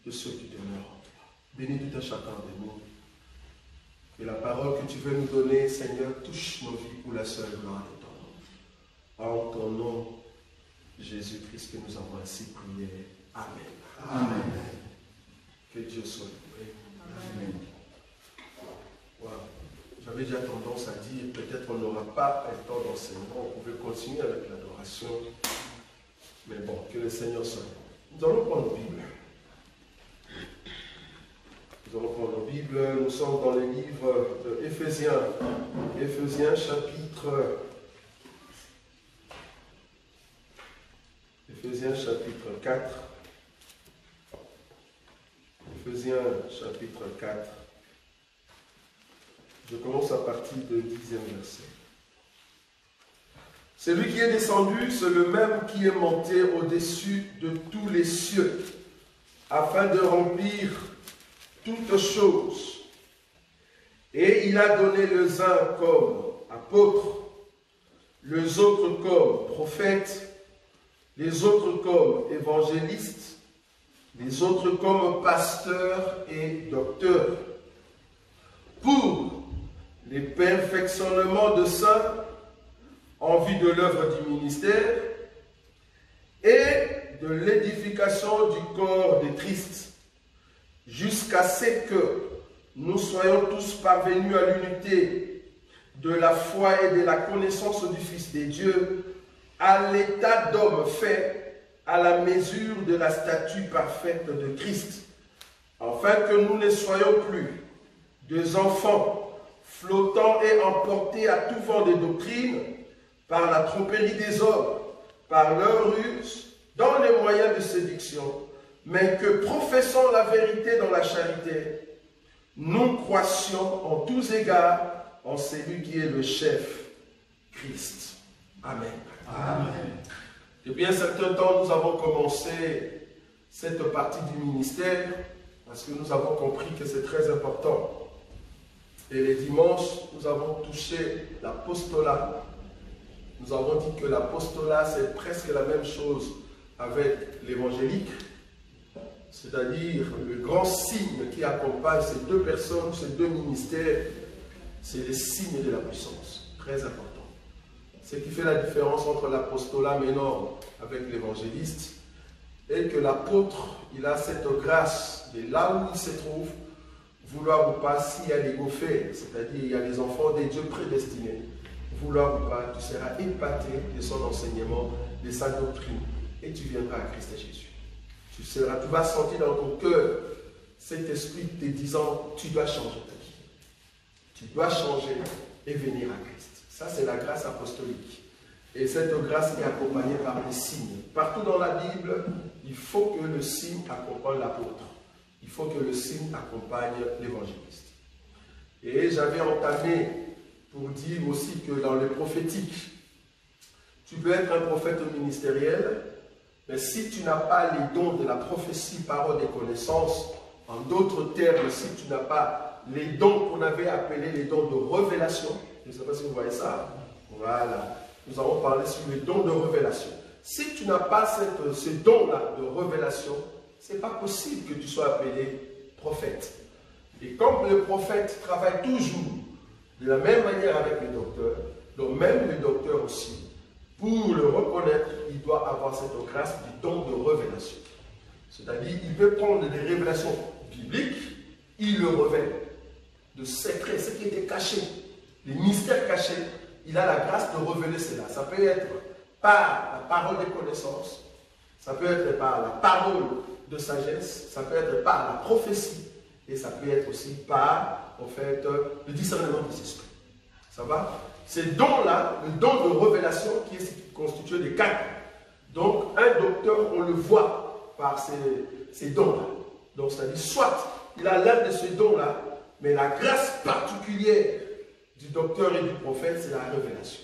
de ceux qui demeurent en toi. Bénis tout un chacun de nous. Et la parole que tu veux nous donner, Seigneur, touche nos vies pour la seule gloire de ton nom. En ton nom, Jésus-Christ, que nous avons ainsi prié. Amen. Amen. Que Dieu soit loué. Amen. Wow. J'avais déjà tendance à dire, peut-être on n'aura pas un temps d'enseignement, on pouvait continuer avec l'adoration. Mais bon, que le Seigneur soit loué. Nous allons prendre nos Bibles. Nous allons prendre nos Bibles. Nous sommes dans le livre d'Éphésiens. Éphésiens chapitre 4. Éphésiens chapitre 4. Je commence à partir du 10e verset. Celui qui est descendu, c'est le même qui est monté au-dessus de tous les cieux, afin de remplir toutes choses. Et il a donné les uns comme apôtres, les autres comme prophètes, les autres comme évangélistes, les autres comme pasteurs et docteurs, pour les perfectionnements de saints en vue de l'œuvre du ministère et de l'édification du corps de Christ, jusqu'à ce que nous soyons tous parvenus à l'unité de la foi et de la connaissance du Fils de Dieu, à l'état d'homme fait à la mesure de la stature parfaite de Christ, afin que nous ne soyons plus des enfants flottant et emportés à tout vent de doctrine par la tromperie des hommes, par leur ruse, dans les moyens de séduction, mais que professant la vérité dans la charité, nous croissions en tous égards en celui qui est le chef, Christ. Amen. Amen. Depuis un certain temps, nous avons commencé cette partie du ministère parce que nous avons compris que c'est très important. Et les dimanches, nous avons touché l'apostolat. Nous avons dit que l'apostolat, c'est presque la même chose avec l'évangélique, c'est-à-dire le grand signe qui accompagne ces deux personnes, ces deux ministères, c'est le signe de la puissance, très important. Ce qui fait la différence entre l'apostolat maintenant avec l'évangéliste est que l'apôtre, il a cette grâce de là où il se trouve, vouloir ou pas, s'il y a des go-faits, c'est-à-dire il y a des enfants des dieux prédestinés, vouloir ou pas, tu seras épaté de son enseignement, de sa doctrine, et tu viendras à Christ Jésus. Tu vas sentir dans ton cœur cet esprit te disant, tu dois changer ta vie. Tu dois changer et venir à Christ. Ça, c'est la grâce apostolique. Et cette grâce est accompagnée par des signes. Partout dans la Bible, il faut que le signe accompagne l'apôtre. Il faut que le signe accompagne l'évangéliste. Et j'avais entamé pour dire aussi que dans le prophétique, tu peux être un prophète ministériel, mais si tu n'as pas les dons de la prophétie, parole et connaissance, en d'autres termes, si tu n'as pas les dons qu'on avait appelés les dons de révélation, je ne sais pas si vous voyez ça, voilà, nous avons parlé sur les dons de révélation. Si tu n'as pas ces dons-là de révélation, ce n'est pas possible que tu sois appelé prophète. Et comme le prophète travaille toujours de la même manière avec le docteur, donc même le docteur aussi, pour le reconnaître, il doit avoir cette grâce du don de révélation. C'est-à-dire, il peut prendre des révélations bibliques, il le révèle. De secrets, ce qui était caché, les mystères cachés, il a la grâce de révéler cela. Ça peut être par la parole de connaissance, ça peut être par la parole de sagesse, ça peut être par la prophétie, et ça peut être aussi par, en fait, le discernement des esprits. Ça va? Ces dons-là, le don de révélation qui est constitué de 4. Donc, un docteur, on le voit par ces dons-là. Donc, c'est-à-dire, soit il a l'un de ces dons-là, mais la grâce particulière du docteur et du prophète, c'est la révélation.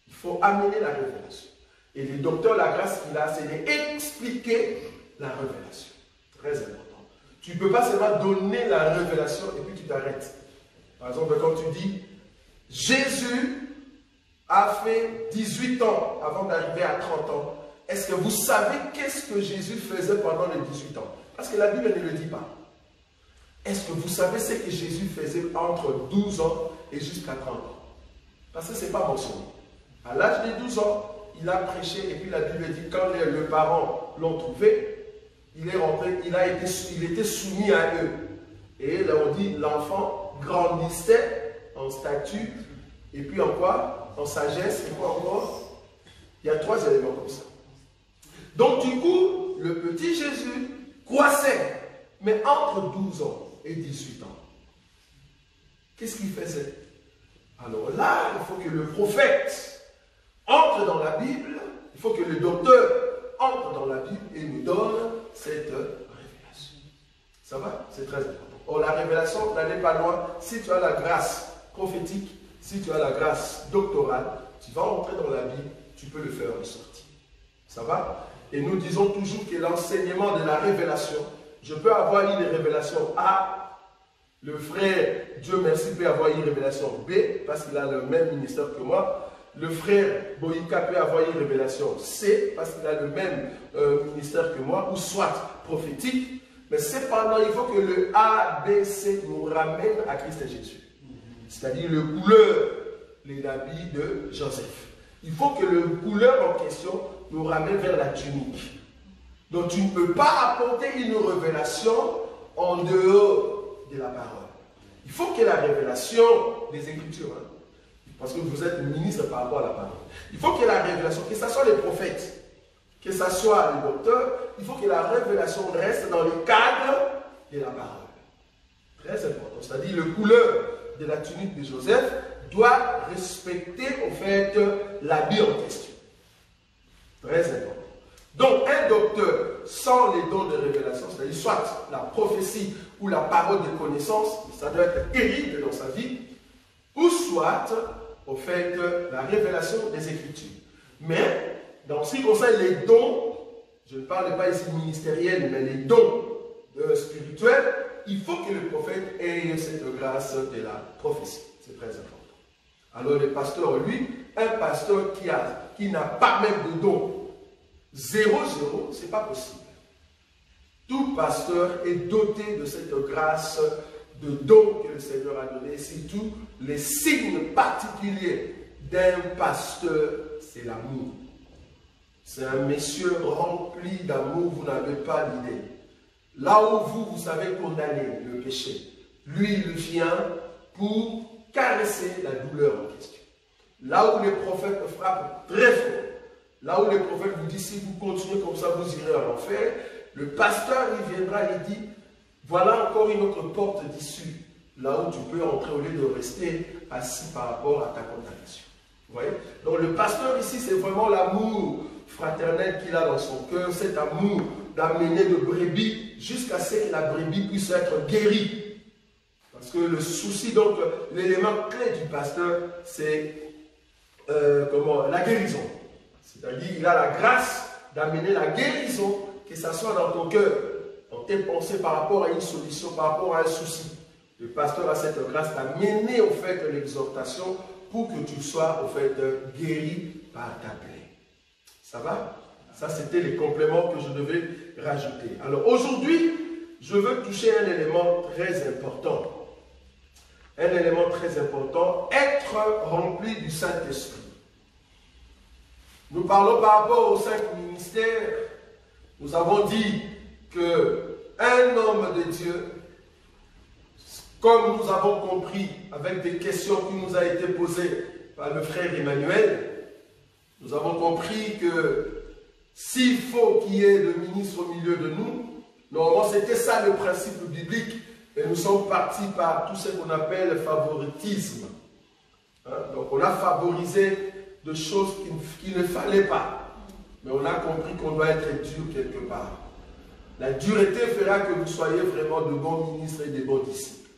Il faut amener la révélation. Et le docteur, la grâce qu'il a, c'est d'expliquer la révélation. Très important. Tu ne peux pas seulement donner la révélation et puis tu t'arrêtes. Par exemple, quand tu dis, Jésus a fait 18 ans avant d'arriver à 30 ans, est-ce que vous savez qu'est-ce que Jésus faisait pendant les 18 ans? Parce que la Bible ne le dit pas. Est-ce que vous savez ce que Jésus faisait entre 12 ans et jusqu'à 30 ans? Parce que ce n'est pas mentionné. À l'âge de 12 ans, il a prêché et puis la Bible dit quand les parents l'ont trouvé, il est rentré, il était soumis à eux. Et là on dit l'enfant grandissait en stature et puis en quoi? En sagesse et quoi encore? Il y a 3 éléments comme ça. Donc du coup, le petit Jésus croissait, mais entre 12 ans et 18 ans. Qu'est-ce qu'il faisait? Alors là, il faut que le prophète entre dans la Bible, il faut que le docteur entre dans la Bible et nous donne cette révélation. Ça va? C'est très important. Or, la révélation n'allait pas loin. Si tu as la grâce prophétique, si tu as la grâce doctorale, tu vas entrer dans la Bible, tu peux le faire ressortir. Ça va? Et nous disons toujours que l'enseignement de la révélation, je peux avoir une révélation A, le frère, Dieu merci, peut avoir une révélation B, parce qu'il a le même ministère que moi. Le frère Boïka peut avoir une révélation C, parce qu'il a le même ministère que moi, ou soit prophétique. Mais cependant, il faut que le A, B, C nous ramène à Christ Jésus. C'est-à-dire le couleur, les habits de Joseph. Il faut que le couleur en question nous ramène vers la tunique. Donc tu ne peux pas apporter une révélation en dehors de la parole. Il faut que la révélation des Écritures, parce que vous êtes ministre par rapport à la parole, il faut que la révélation, que ce soit les prophètes, que ce soit les docteurs, il faut que la révélation reste dans le cadre de la parole. Très important. C'est-à-dire le couleur de la tunique de Joseph doit respecter en fait l'habit en question. Très important. Donc un docteur sans les dons de révélation, c'est-à-dire soit la prophétie ou la parole de connaissance, ça doit être terrible dans sa vie, ou soit au fait la révélation des Écritures. Mais dans ce qui concerne les dons, je ne parle pas ici ministériels, mais les dons spirituels, il faut que le prophète ait cette grâce de la prophétie. C'est très important. Alors le pasteur, lui, un pasteur qui n'a pas même de don, 0, ce n'est pas possible. Tout pasteur est doté de cette grâce de don que le Seigneur a donné. Surtout, les signes particuliers d'un pasteur, c'est l'amour. C'est un monsieur rempli d'amour, vous n'avez pas l'idée. Là où vous savez condamner le péché, lui, il vient pour caresser la douleur en question. Là où les prophètes frappent très fort, là où les prophètes vous disent, si vous continuez comme ça, vous irez en enfer, le pasteur, il viendra et dit, voilà encore une autre porte d'issue, là où tu peux entrer au lieu de rester assis par rapport à ta condamnation. Vous voyez? Donc le pasteur ici, c'est vraiment l'amour fraternel qu'il a dans son cœur, cet amour d'amener de brebis jusqu'à ce que la brebis puisse être guérie. Parce que le souci, donc, l'élément clé du pasteur, c'est la guérison. C'est-à-dire, il a la grâce d'amener la guérison, que ça soit dans ton cœur, dans tes pensées par rapport à une solution, par rapport à un souci. Le pasteur a cette grâce d'amener au fait l'exhortation pour que tu sois au fait guéri par ta plaie. Ça va? Ça, c'était les compléments que je devais rajouter. Alors aujourd'hui, je veux toucher un élément très important. Un élément très important, être rempli du Saint-Esprit. Nous parlons par rapport aux 5 ministères. Nous avons dit qu'un homme de Dieu, comme nous avons compris avec des questions qui nous ont été posées par le frère Emmanuel, nous avons compris que s'il faut qu'il y ait le ministre au milieu de nous, normalement c'était ça le principe biblique, et nous sommes partis par tout ce qu'on appelle le favoritisme. Donc on a favorisé de choses qu'il ne fallait pas, mais on a compris qu'on doit être dur quelque part. La dureté fera que vous soyez vraiment de bons ministres et de bons disciples.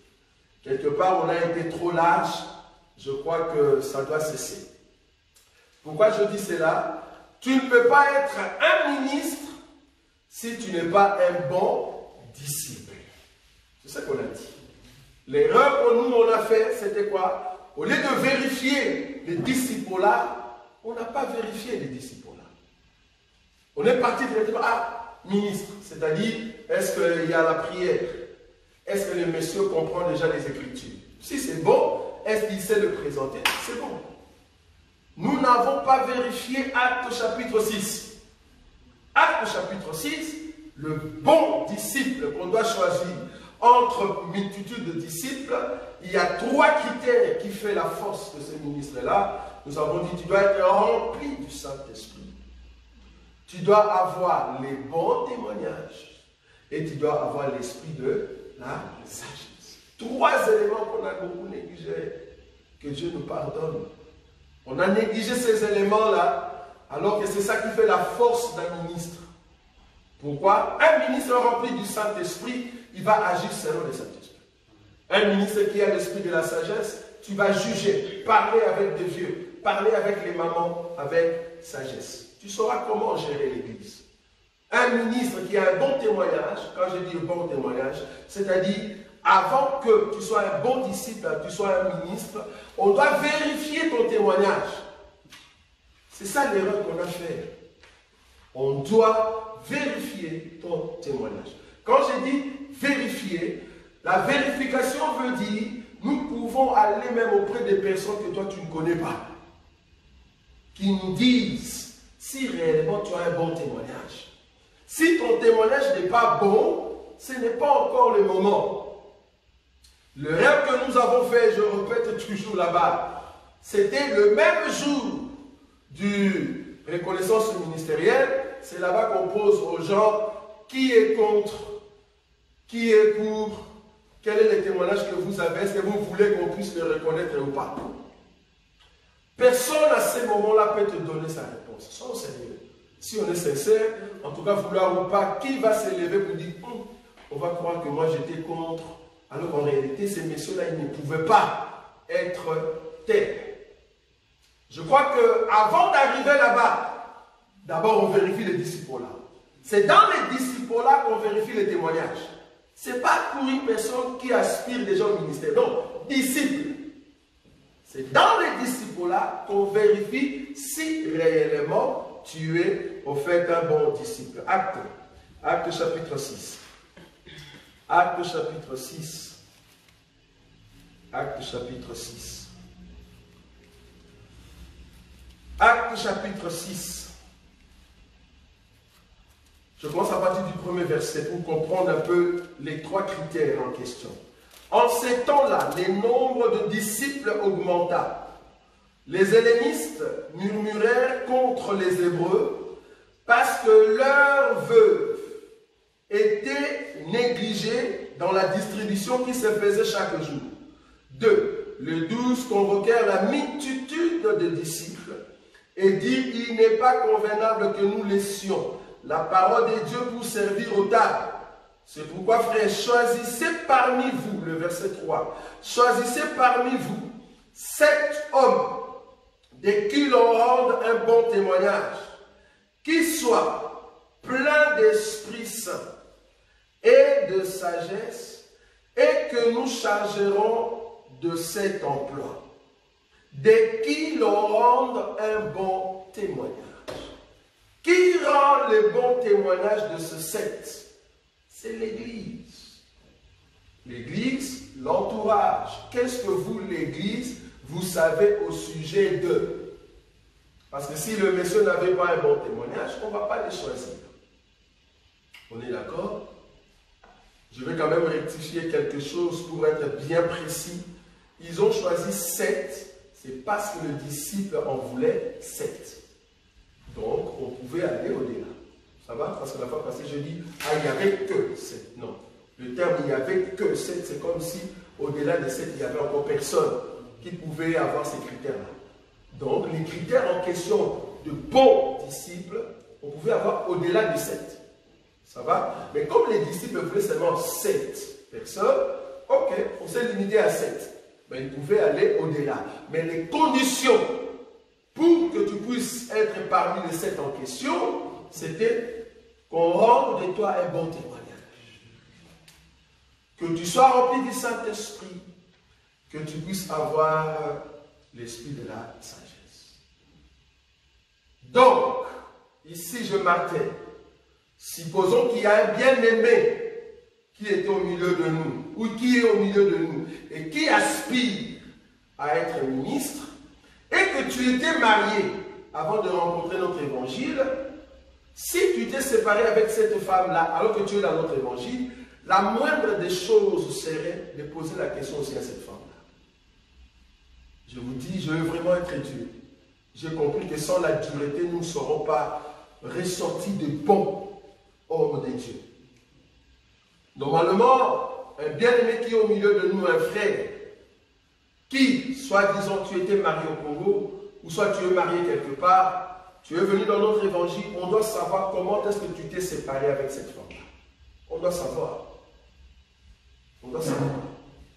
Quelque part on a été trop lâche, je crois que ça doit cesser. Pourquoi je dis cela? Tu ne peux pas être un ministre si tu n'es pas un bon disciple. C'est ce qu'on a dit. L'erreur que nous on a fait, c'était quoi? Au lieu de vérifier les disciples-là, on n'a pas vérifié les disciples-là. On est parti directement à ministre, c'est-à-dire, est-ce qu'il y a la prière? Est-ce que le monsieur comprend déjà les Écritures? Si c'est bon, est-ce qu'il sait le présenter? C'est bon. Nous n'avons pas vérifié Acte chapitre 6. Acte chapitre 6, le bon disciple qu'on doit choisir entre multitude de disciples, il y a 3 critères qui font la force de ce ministre-là. Nous avons dit, tu dois être rempli du Saint-Esprit. Tu dois avoir les bons témoignages et tu dois avoir l'esprit de la sagesse. 3 éléments qu'on a beaucoup négligés. Que Dieu nous pardonne. On a négligé ces éléments-là, alors que c'est ça qui fait la force d'un ministre. Pourquoi? Un ministre rempli du Saint-Esprit, il va agir selon le Saint-Esprit. Un ministre qui a l'esprit de la sagesse, tu vas juger, parler avec des vieux, parler avec les mamans avec sagesse. Tu sauras comment gérer l'Église. Un ministre qui a un bon témoignage, quand je dis un bon témoignage, c'est-à-dire avant que tu sois un bon disciple, tu sois un ministre, on doit vérifier ton témoignage. C'est ça l'erreur qu'on a fait. On doit vérifier ton témoignage. Quand je dis vérifier, la vérification veut dire nous pouvons aller même auprès des personnes que toi tu ne connais pas, qui nous disent si réellement tu as un bon témoignage. Si ton témoignage n'est pas bon, ce n'est pas encore le moment. Le rêve que nous avons fait, je répète toujours là-bas, c'était le même jour du reconnaissance ministérielle. C'est là-bas qu'on pose aux gens qui est contre, qui est pour, quel est le témoignage que vous avez, est-ce que vous voulez qu'on puisse le reconnaître ou pas. Personne à ce moment-là peut te donner sa réponse. Sois sérieux. Si on est sincère, en tout cas vouloir ou pas, qui va s'élever pour dire on va croire que moi j'étais contre, alors qu'en réalité ces messieurs-là ils ne pouvaient pas être tels. Je crois qu'avant d'arriver là-bas, d'abord on vérifie les disciples-là. C'est dans les disciples-là qu'on vérifie les témoignages. Ce n'est pas pour une personne qui aspire déjà au ministère. Non, disciples. C'est dans les disciples-là qu'on vérifie si réellement tu es au fait un bon disciple. Acte chapitre 6. Acte chapitre 6. Acte chapitre 6. Acte chapitre 6. Je commence à partir du premier verset pour comprendre un peu les 3 critères en question. En ces temps-là, le nombre de disciples augmenta. Les hellénistes murmurèrent contre les Hébreux parce que leurs veuves étaient négligées dans la distribution qui se faisait chaque jour. 2. Les 12 convoquèrent la multitude de disciples et dirent: il n'est pas convenable que nous laissions la parole de Dieu pour servir aux tables. C'est pourquoi, frères, choisissez parmi vous, le verset 3, choisissez parmi vous 7 hommes de qui l'on rende un bon témoignage, qui soient pleins d'Esprit Saint et de sagesse, et que nous chargerons de cet emploi, de qui l'on rende un bon témoignage. Qui rend le bon témoignage de ce 7? C'est l'Église. L'Église, l'entourage. Qu'est-ce que vous, l'Église, vous savez au sujet d'eux? Parce que si le monsieur n'avait pas un bon témoignage, on ne va pas les choisir. On est d'accord? Je vais quand même rectifier quelque chose pour être bien précis. Ils ont choisi 7, c'est parce que le disciple en voulait 7. Donc, on pouvait aller au-delà. Ça va? Parce que la fois passée, je dis, ah, il n'y avait que 7. Non. Le terme, il n'y avait que 7, c'est comme si, au-delà de 7, il n'y avait encore personne qui pouvait avoir ces critères-là. Donc, les critères en question de bons disciples, on pouvait avoir au-delà de 7. Ça va? Mais comme les disciples voulaient seulement 7 personnes, ok, on s'est limité à 7. Mais ils pouvaient aller au-delà. Mais les conditions pour que tu puisses être parmi les 7 en question, c'était qu'on rende de toi un bon témoignage. Que tu sois rempli du Saint-Esprit, que tu puisses avoir l'esprit de la sagesse. Donc, ici je martèle, supposons qu'il y a un bien-aimé qui est au milieu de nous, ou qui est au milieu de nous, et qui aspire à être ministre, et que tu étais marié avant de rencontrer notre évangile, si tu t'es séparé avec cette femme-là, alors que tu es dans notre évangile, la moindre des choses serait de poser la question aussi à cette femme-là. Je vous dis, je veux vraiment être dur. J'ai compris que sans la dureté, nous ne serons pas ressortis de bons hommes de Dieu. Normalement, un bien-aimé qui est au milieu de nous, un frère, qui, soit disons, tu étais marié au Congo, ou soit tu es marié quelque part, tu es venu dans notre évangile, on doit savoir comment est-ce que tu t'es séparé avec cette femme-là. On doit savoir. On doit savoir.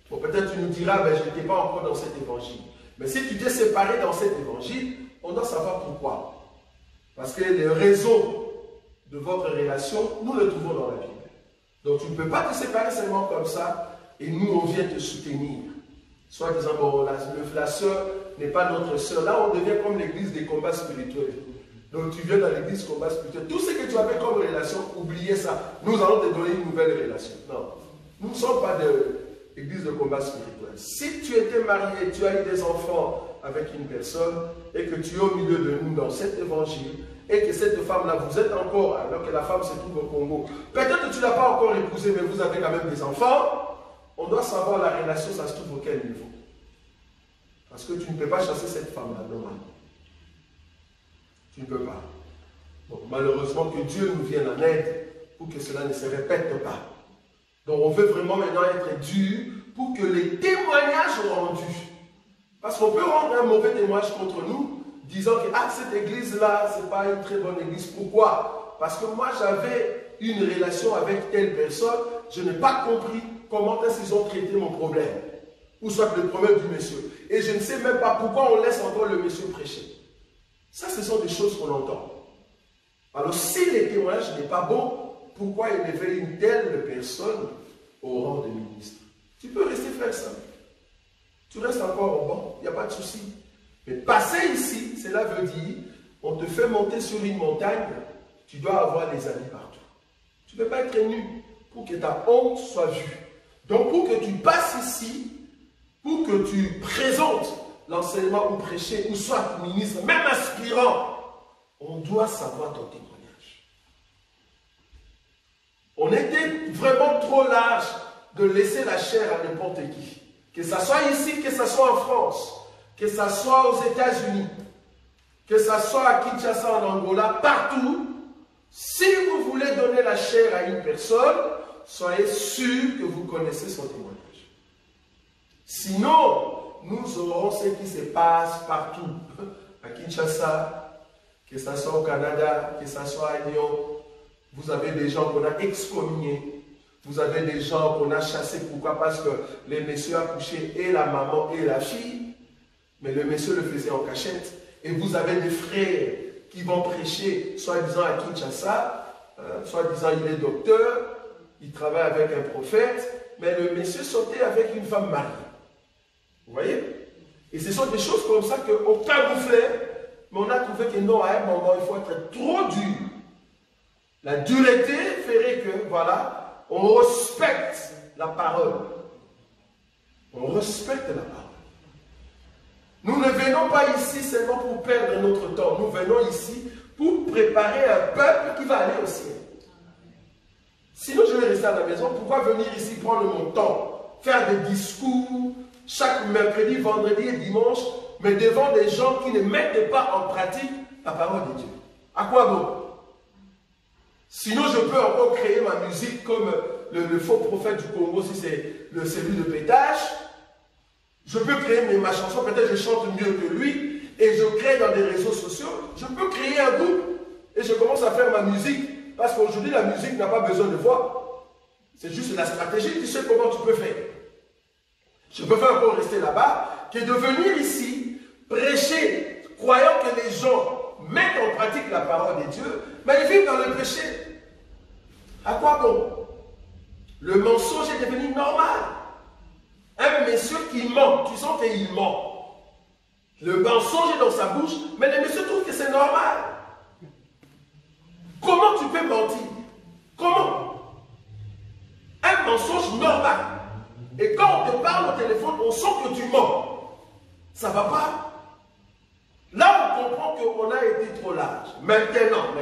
Bon, peut-être tu nous diras, ben, je n'étais pas encore dans cet évangile. Mais si tu t'es séparé dans cet évangile, on doit savoir pourquoi. Parce que les raisons de votre relation, nous les trouvons dans la Bible. Donc tu ne peux pas te séparer seulement comme ça, et nous on vient te soutenir. Soit disant, bon, la sœur n'est pas notre sœur. Là, on devient comme l'église des combats spirituels. Donc, tu viens dans l'église combat spirituel. Tout ce que tu avais comme relation, oubliez ça. Nous allons te donner une nouvelle relation. Non. Nous ne sommes pas de l'église de combat spirituel. Si tu étais marié, tu as eu des enfants avec une personne, et que tu es au milieu de nous dans cet évangile, et que cette femme-là, vous êtes encore, alors que la femme se trouve au Congo, peut-être que tu ne l'as pas encore épousée, mais vous avez quand même des enfants, on doit savoir la relation, ça se trouve auquel niveau. Parce que tu ne peux pas chasser cette femme-là, normalement. Tu ne peux pas. Donc, malheureusement, que Dieu nous vienne en aide pour que cela ne se répète pas. Donc, on veut vraiment maintenant être dur pour que les témoignages rendus, parce qu'on peut rendre un mauvais témoignage contre nous, disant que ah, cette église-là, ce n'est pas une très bonne église. Pourquoi? Parce que moi, j'avais une relation avec telle personne, je n'ai pas compris comment est-ce qu'ils ont traité mon problème, ou soit le problème du monsieur. Et je ne sais même pas pourquoi on laisse encore le monsieur prêcher. Ça, ce sont des choses qu'on entend. Alors, si le témoignage n'est pas bon, pourquoi élever une telle personne au rang de ministre? Tu peux rester faire ça. Tu restes encore au banc, il n'y a pas de souci. Mais passer ici, cela veut dire, on te fait monter sur une montagne, tu dois avoir les amis partout. Tu ne peux pas être nu pour que ta honte soit vue. Donc, pour que tu passes ici, pour que tu présentes l'enseignement ou prêcher, ou soit ministre, même aspirant, on doit savoir ton témoignage. On était vraiment trop large de laisser la chair à n'importe qui. Que ce soit ici, que ce soit en France, que ce soit aux États-Unis, que ce soit à Kinshasa, en Angola, partout, si vous voulez donner la chair à une personne, soyez sûr que vous connaissez son témoignage. Sinon, nous aurons ce qui se passe partout, à Kinshasa, que ce soit au Canada, que ce soit à Lyon. Vous avez des gens qu'on a excommuniés, vous avez des gens qu'on a chassés. Pourquoi? Parce que le monsieur a couché et la maman et la fille, mais le monsieur le faisait en cachette. Et vous avez des frères qui vont prêcher, soi-disant à Kinshasa, soi-disant il est docteur, il travaille avec un prophète, mais le monsieur sautait avec une femme mariée. Vous voyez? Et ce sont des choses comme ça qu'on camouflait, mais on a trouvé que non, à un moment, il faut être trop dur. La dureté ferait que, voilà, on respecte la parole. On respecte la parole. Nous ne venons pas ici seulement pour perdre notre temps. Nous venons ici pour préparer un peuple qui va aller au ciel. Sinon, je vais rester à la maison. Pourquoi venir ici prendre mon temps, faire des discours chaque mercredi, vendredi et dimanche, mais devant des gens qui ne mettent pas en pratique la parole de Dieu? À quoi bon? Sinon, je peux encore créer ma musique comme le faux prophète du Congo, si c'est celui de Pétage. Je peux créer ma chanson, peut-être je chante mieux que lui, et je crée dans des réseaux sociaux. Je peux créer un groupe, et je commence à faire ma musique, parce qu'aujourd'hui, la musique n'a pas besoin de voix. C'est juste la stratégie, tu sais comment tu peux faire. Je peux faire encore rester là-bas, que de venir ici, prêcher, croyant que les gens mettent en pratique la parole de Dieu, mais ils vivent dans le péché. À quoi bon? Le mensonge est devenu normal. Un monsieur qui ment, tu sens qu'il ment. Le mensonge est dans sa bouche, mais le monsieur trouve que c'est normal. Comment tu peux mentir? Comment? Un mensonge normal. Et quand on te parle au téléphone, on sent que tu mens. Ça ne va pas. Là, on comprend qu'on a été trop large. Maintenant,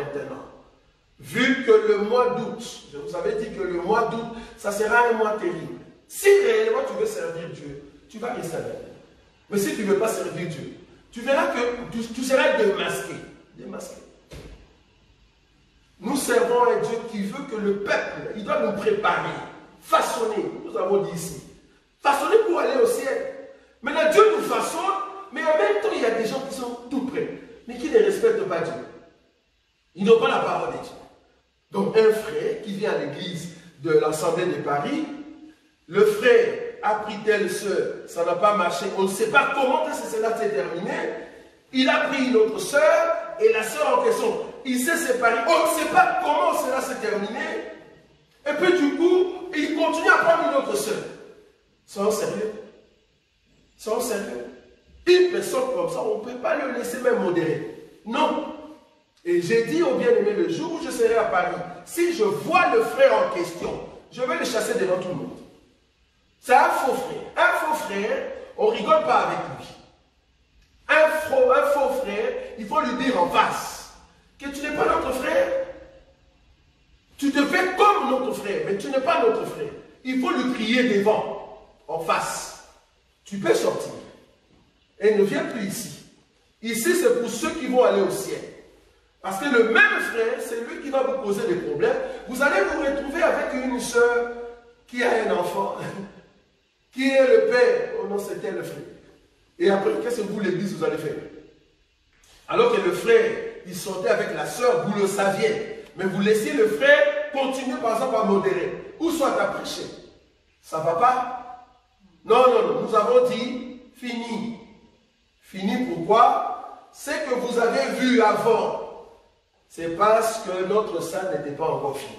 vu que le mois d'août, je vous avais dit que le mois d'août, ça sera un mois terrible. Si réellement tu veux servir Dieu, tu vas rester avec lui. Mais si tu ne veux pas servir Dieu, tu verras que tu seras démasqué. Démasqué. Nous servons un Dieu qui veut que le peuple, il doit nous préparer, façonner. Nous avons dit ici. Façonner pour aller au ciel. Maintenant, Dieu nous façonne, mais en même temps, il y a des gens qui sont tout près, mais qui ne respectent pas Dieu. Ils n'ont pas la parole de Dieu. Donc, un frère qui vient à l'église de l'Assemblée de Paris, le frère a pris telle soeur, ça n'a pas marché, on ne sait pas comment cela s'est terminé. Il a pris une autre soeur, et la soeur en question, il s'est séparé. On ne sait pas comment cela s'est terminé. Et puis du coup, il continue à prendre une autre soeur. Soyons sérieux. Soyons sérieux. Une personne comme ça, on ne peut pas le laisser même modérer. Non. Et j'ai dit au bien-aimé, le jour où je serai à Paris, si je vois le frère en question, je vais le chasser devant tout le monde. C'est un faux frère. Un faux frère, on ne rigole pas avec lui. Un faux frère, il faut lui dire en face que tu n'es pas notre frère. Tu te fais comme notre frère, mais tu n'es pas notre frère. Il faut lui crier devant, en face. Tu peux sortir. Et ne viens plus ici. Ici, c'est pour ceux qui vont aller au ciel. Parce que le même frère, c'est lui qui va vous poser des problèmes. Vous allez vous retrouver avec une soeur qui a un enfant, qui est le père. Oh non, c'était le frère. Et après, qu'est-ce que vous, l'église, vous allez faire? Alors que le frère, il sortait avec la soeur, vous le saviez. Mais vous laissiez le frère continuer, par exemple, à modérer. Ou soit à prêcher. Ça ne va pas? Non, nous avons dit, fini. Fini pourquoi? C'est que vous avez vu avant. C'est parce que notre salle n'était pas encore finie.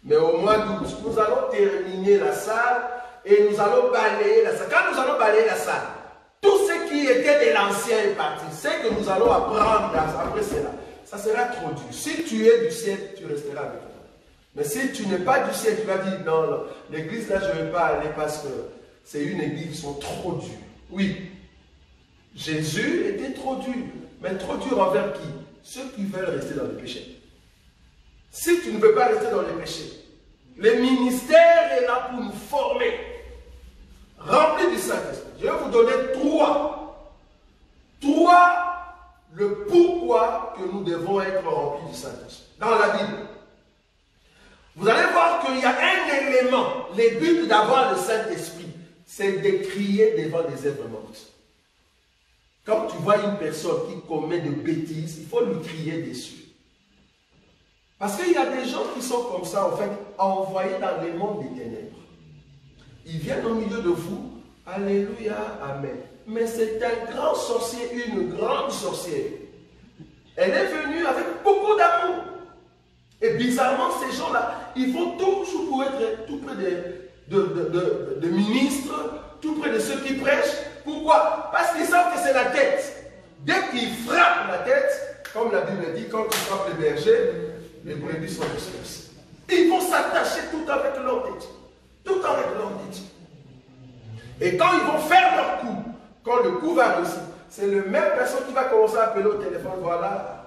Mais au mois d'août, nous allons terminer la salle et nous allons balayer la salle. Quand nous allons balayer la salle, tout ce qui était de l'ancien est parti. C'est que nous allons apprendre après cela. Ça sera trop dur. Si tu es du ciel, tu resteras avec moi. Mais si tu n'es pas du ciel, tu vas dire non, l'église là, je ne vais pas aller parce que c'est une église qui sont trop dures. Oui, Jésus était trop dur. Mais trop dur envers qui? Ceux qui veulent rester dans le péché. Si tu ne veux pas rester dans le péché, le ministère est là pour nous former. Rempli du Saint-Esprit. Je vais vous donner trois, le pourquoi que nous devons être remplis du Saint-Esprit. Dans la Bible. Vous allez voir qu'il y a un élément, le but d'avoir le Saint-Esprit, c'est de crier devant les œuvres mortes. Quand tu vois une personne qui commet de bêtises, il faut lui crier dessus. Parce qu'il y a des gens qui sont comme ça, en fait, envoyés dans le monde des ténèbres. Ils viennent au milieu de vous, alléluia, amen. Mais c'est un grand sorcier, une grande sorcière. Elle est venue avec beaucoup d'amour. Et bizarrement, ces gens-là, ils font toujours pour être tout près de ministres, tout près de ceux qui prêchent. Pourquoi? Parce qu'ils savent que c'est la tête. Dès qu'ils frappent la tête, comme la Bible dit, quand ils frappent les bergers, les brebis sont dispersées. Ils vont s'attacher tout avec leur tête. Tout avec leur tête. Et quand ils vont faire leur coup, quand le coup va réussir, c'est le même personne qui va commencer à appeler au téléphone, voilà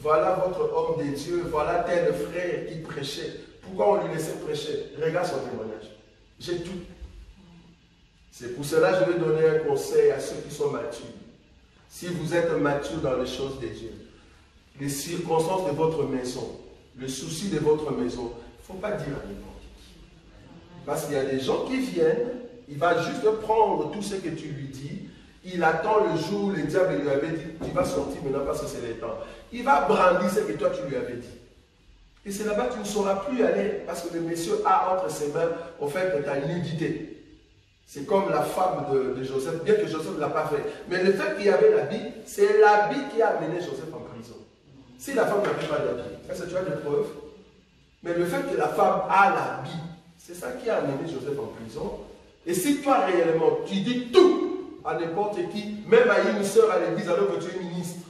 votre homme de Dieu, voilà tel frère qui prêchait. Pourquoi on lui laissait prêcher? Regarde son témoignage. J'ai tout. C'est pour cela que je vais donner un conseil à ceux qui sont matures. Si vous êtes mature dans les choses de Dieu, les circonstances de votre maison, le souci de votre maison, il ne faut pas dire à n'importe qui. Parce qu'il y a des gens qui viennent, il va juste prendre tout ce que tu lui dis, il attend le jour où le diable lui avait dit, tu vas sortir maintenant parce que c'est le temps. Il va brandir ce que toi tu lui avais dit. Et c'est là-bas que tu ne sauras plus aller, parce que le monsieur a entre ses mains, au fait, de ta nudité. C'est comme la femme de Joseph, bien que Joseph ne l'a pas fait. Mais le fait qu'il y avait l'habit, c'est l'habit qui a amené Joseph en prison. Si la femme n'avait pas d'habit, est-ce que tu as des preuves? Mais le fait que la femme a l'habit, c'est ça qui a amené Joseph en prison. Et si toi réellement, tu dis tout à n'importe qui, même à une soeur à l'église alors que tu es ministre,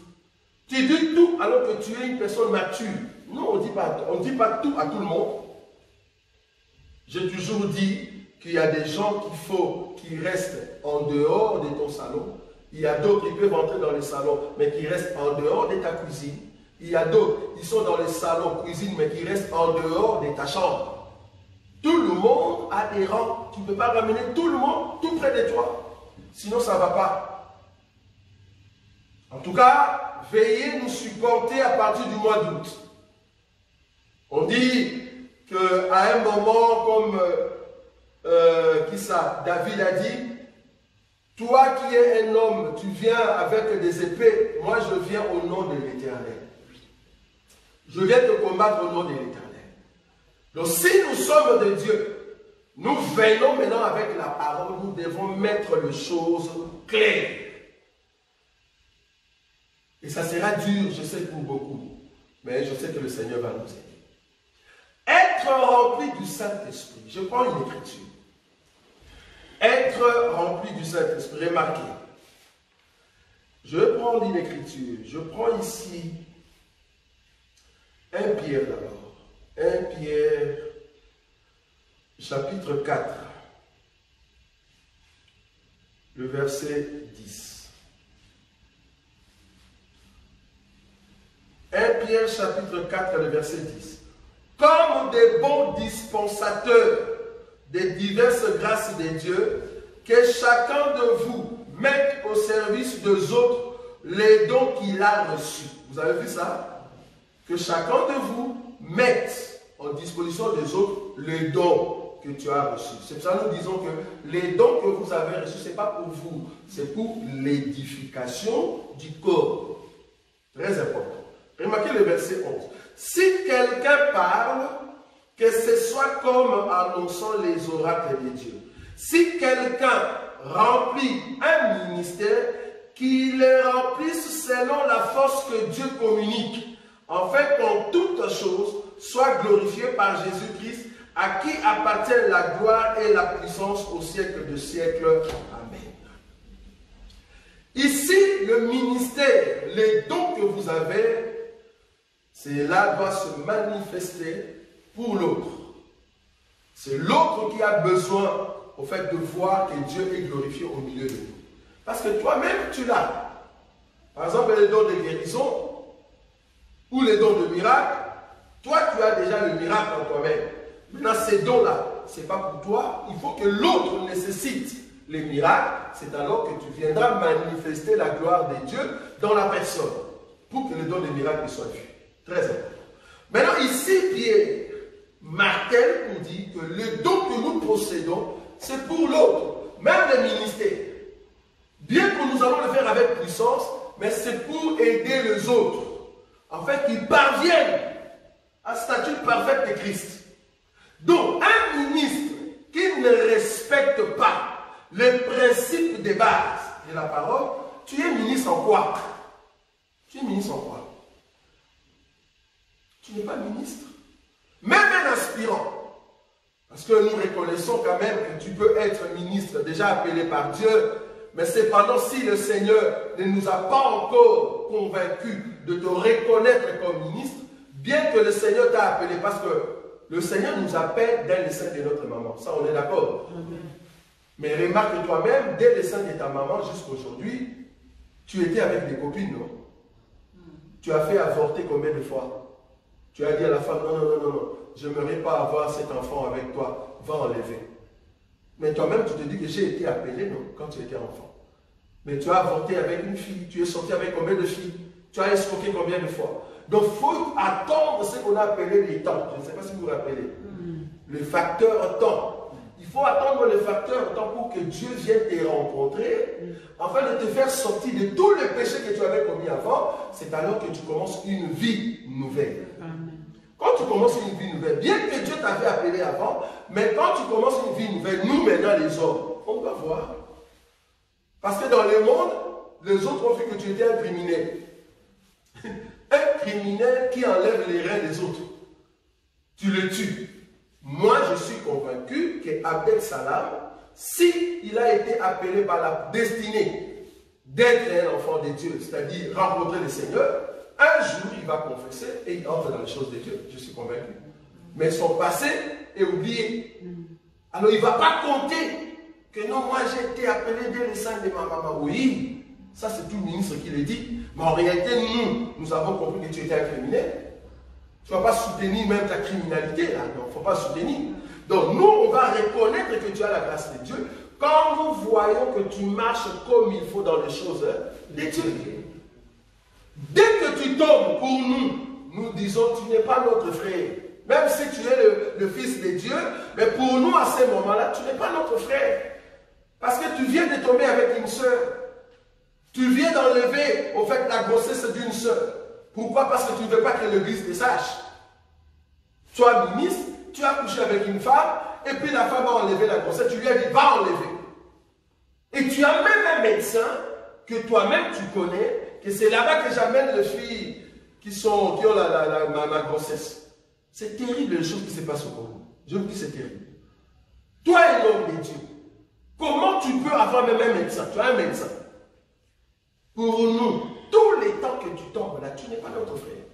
tu dis tout alors que tu es une personne mature, Non, on ne dit pas tout à tout le monde. J'ai toujours dit qu'il y a des gens qui restent en dehors de ton salon. Il y a d'autres qui peuvent entrer dans le salon, mais qui restent en dehors de ta cuisine. Il y a d'autres qui sont dans le salon, cuisine, mais qui restent en dehors de ta chambre. Tout le monde a des rangs. Tu ne peux pas ramener tout le monde tout près de toi. Sinon, ça ne va pas. En tout cas, veillez nous supporter à partir du mois d'août. On dit qu'à un moment comme David a dit, toi qui es un homme, tu viens avec des épées, moi je viens au nom de l'Éternel. Je viens te combattre au nom de l'Éternel. Donc si nous sommes de Dieu, nous venons maintenant avec la parole, nous devons mettre les choses claires. Et ça sera dur, je sais, pour beaucoup, mais je sais que le Seigneur va nous aider. Être rempli du Saint-Esprit. Je prends une écriture. Être rempli du Saint-Esprit. Remarquez. Je prends une écriture. Je prends ici 1 Pierre d'abord. 1 Pierre, chapitre 4. Le verset 10. 1 Pierre, chapitre 4, le verset 10. Comme des bons dispensateurs des diverses grâces de Dieu, que chacun de vous mette au service des autres les dons qu'il a reçus. Vous avez vu ça? Que chacun de vous mette en disposition des autres les dons que tu as reçus. C'est pour ça que nous disons que les dons que vous avez reçus, ce n'est pas pour vous, c'est pour l'édification du corps. Très important. Remarquez le verset 11. Si quelqu'un parle, que ce soit comme annonçant les oracles de Dieu. Si quelqu'un remplit un ministère, qu'il le remplisse selon la force que Dieu communique, afin qu'en toutes choses soit glorifié par Jésus-Christ, à qui appartient la gloire et la puissance au siècle de siècles. Amen. Ici, le ministère, les dons que vous avez, cela doit se manifester pour l'autre. C'est l'autre qui a besoin, au fait, de voir que Dieu est glorifié au milieu de nous. Parce que toi-même, tu l'as. Par exemple, les dons de guérison ou les dons de miracle, toi, tu as déjà le miracle en toi-même. Maintenant, ces dons-là, ce n'est pas pour toi. Il faut que l'autre nécessite les miracles. C'est alors que tu viendras manifester la gloire de Dieu dans la personne pour que les dons de miracle soient vus. Très important. Maintenant, ici, Pierre martèle nous dit que le don que nous possédons, c'est pour l'autre, même les ministères. Bien que nous allons le faire avec puissance, mais c'est pour aider les autres, en fait, qu'ils parviennent à statut parfait de Christ. Donc, un ministre qui ne respecte pas les principes de base de la parole, tu es ministre en quoi? Tu es ministre en quoi? Tu n'es pas ministre. Même un aspirant. Parce que nous reconnaissons quand même que tu peux être ministre, déjà appelé par Dieu, mais cependant, si le Seigneur ne nous a pas encore convaincus de te reconnaître comme ministre, bien que le Seigneur t'a appelé, parce que le Seigneur nous appelle dès le sein de notre maman. Ça, on est d'accord. Mais remarque toi-même, dès le sein de ta maman jusqu'à aujourd'hui, tu étais avec des copines, non? Tu as fait avorter combien de fois? Tu as dit à la femme, non, non, non, non, non, je n'aimerais pas avoir cet enfant avec toi, va enlever. Mais toi-même, tu te dis que j'ai été appelé, non, quand tu étais enfant. Mais tu as avorté avec une fille, tu es sorti avec combien de filles? Tu as escroqué combien de fois? Donc, il faut attendre ce qu'on a appelé les temps. Je ne sais pas si vous vous rappelez. Le facteur temps. Il faut attendre le facteur temps pour que Dieu vienne te rencontrer, afin de te faire sortir de tous les péchés que tu avais commis avant. C'est alors que tu commences une vie nouvelle. Amen. Quand tu commences une vie nouvelle, bien que Dieu t'avait appelé avant, mais quand tu commences une vie nouvelle, nous maintenant les hommes, on va voir. Parce que dans le monde, les autres ont vu que tu étais un criminel. Un criminel qui enlève les reins des autres. Tu le tues. Moi, je suis convaincu qu'Abdel Salam, s'il a été appelé par la destinée d'être un enfant de Dieu, c'est-à-dire rencontrer le Seigneur, un jour, il va confesser et il entre dans les choses de Dieu, je suis convaincu. Mais son passé est oublié. Alors, il ne va pas compter que non, moi j'ai été appelé dès le sein de ma maman. Oui, ça c'est tout le ministre qui le dit. Mais en réalité, nous avons compris que tu étais un criminel. Tu ne vas pas soutenir même ta criminalité, là. Donc, il ne faut pas soutenir. Donc, nous, on va reconnaître que tu as la grâce de Dieu quand nous voyons que tu marches comme il faut dans les choses de Dieu. Dès que tu tombes pour nous, nous disons, tu n'es pas notre frère. Même si tu es le fils de Dieu, mais pour nous, à ce moment-là, tu n'es pas notre frère. Parce que tu viens de tomber avec une soeur. Tu viens d'enlever, au fait, la grossesse d'une soeur. Pourquoi? Parce que tu ne veux pas que l'Église le sache. Tu es ministre, tu as couché avec une femme, et puis la femme a enlevé la grossesse, tu lui as dit, va enlever. Et tu as même un médecin que toi-même tu connais, que c'est là-bas que j'amène les filles qui ont ma grossesse. C'est terrible les choses qui se passent au Congo. Je vous dis, c'est terrible. Toi et l'homme de Dieu, comment tu peux avoir même un médecin? Tu as un médecin. Pour nous, tous les temps que tu tombes là, tu n'es pas notre frère.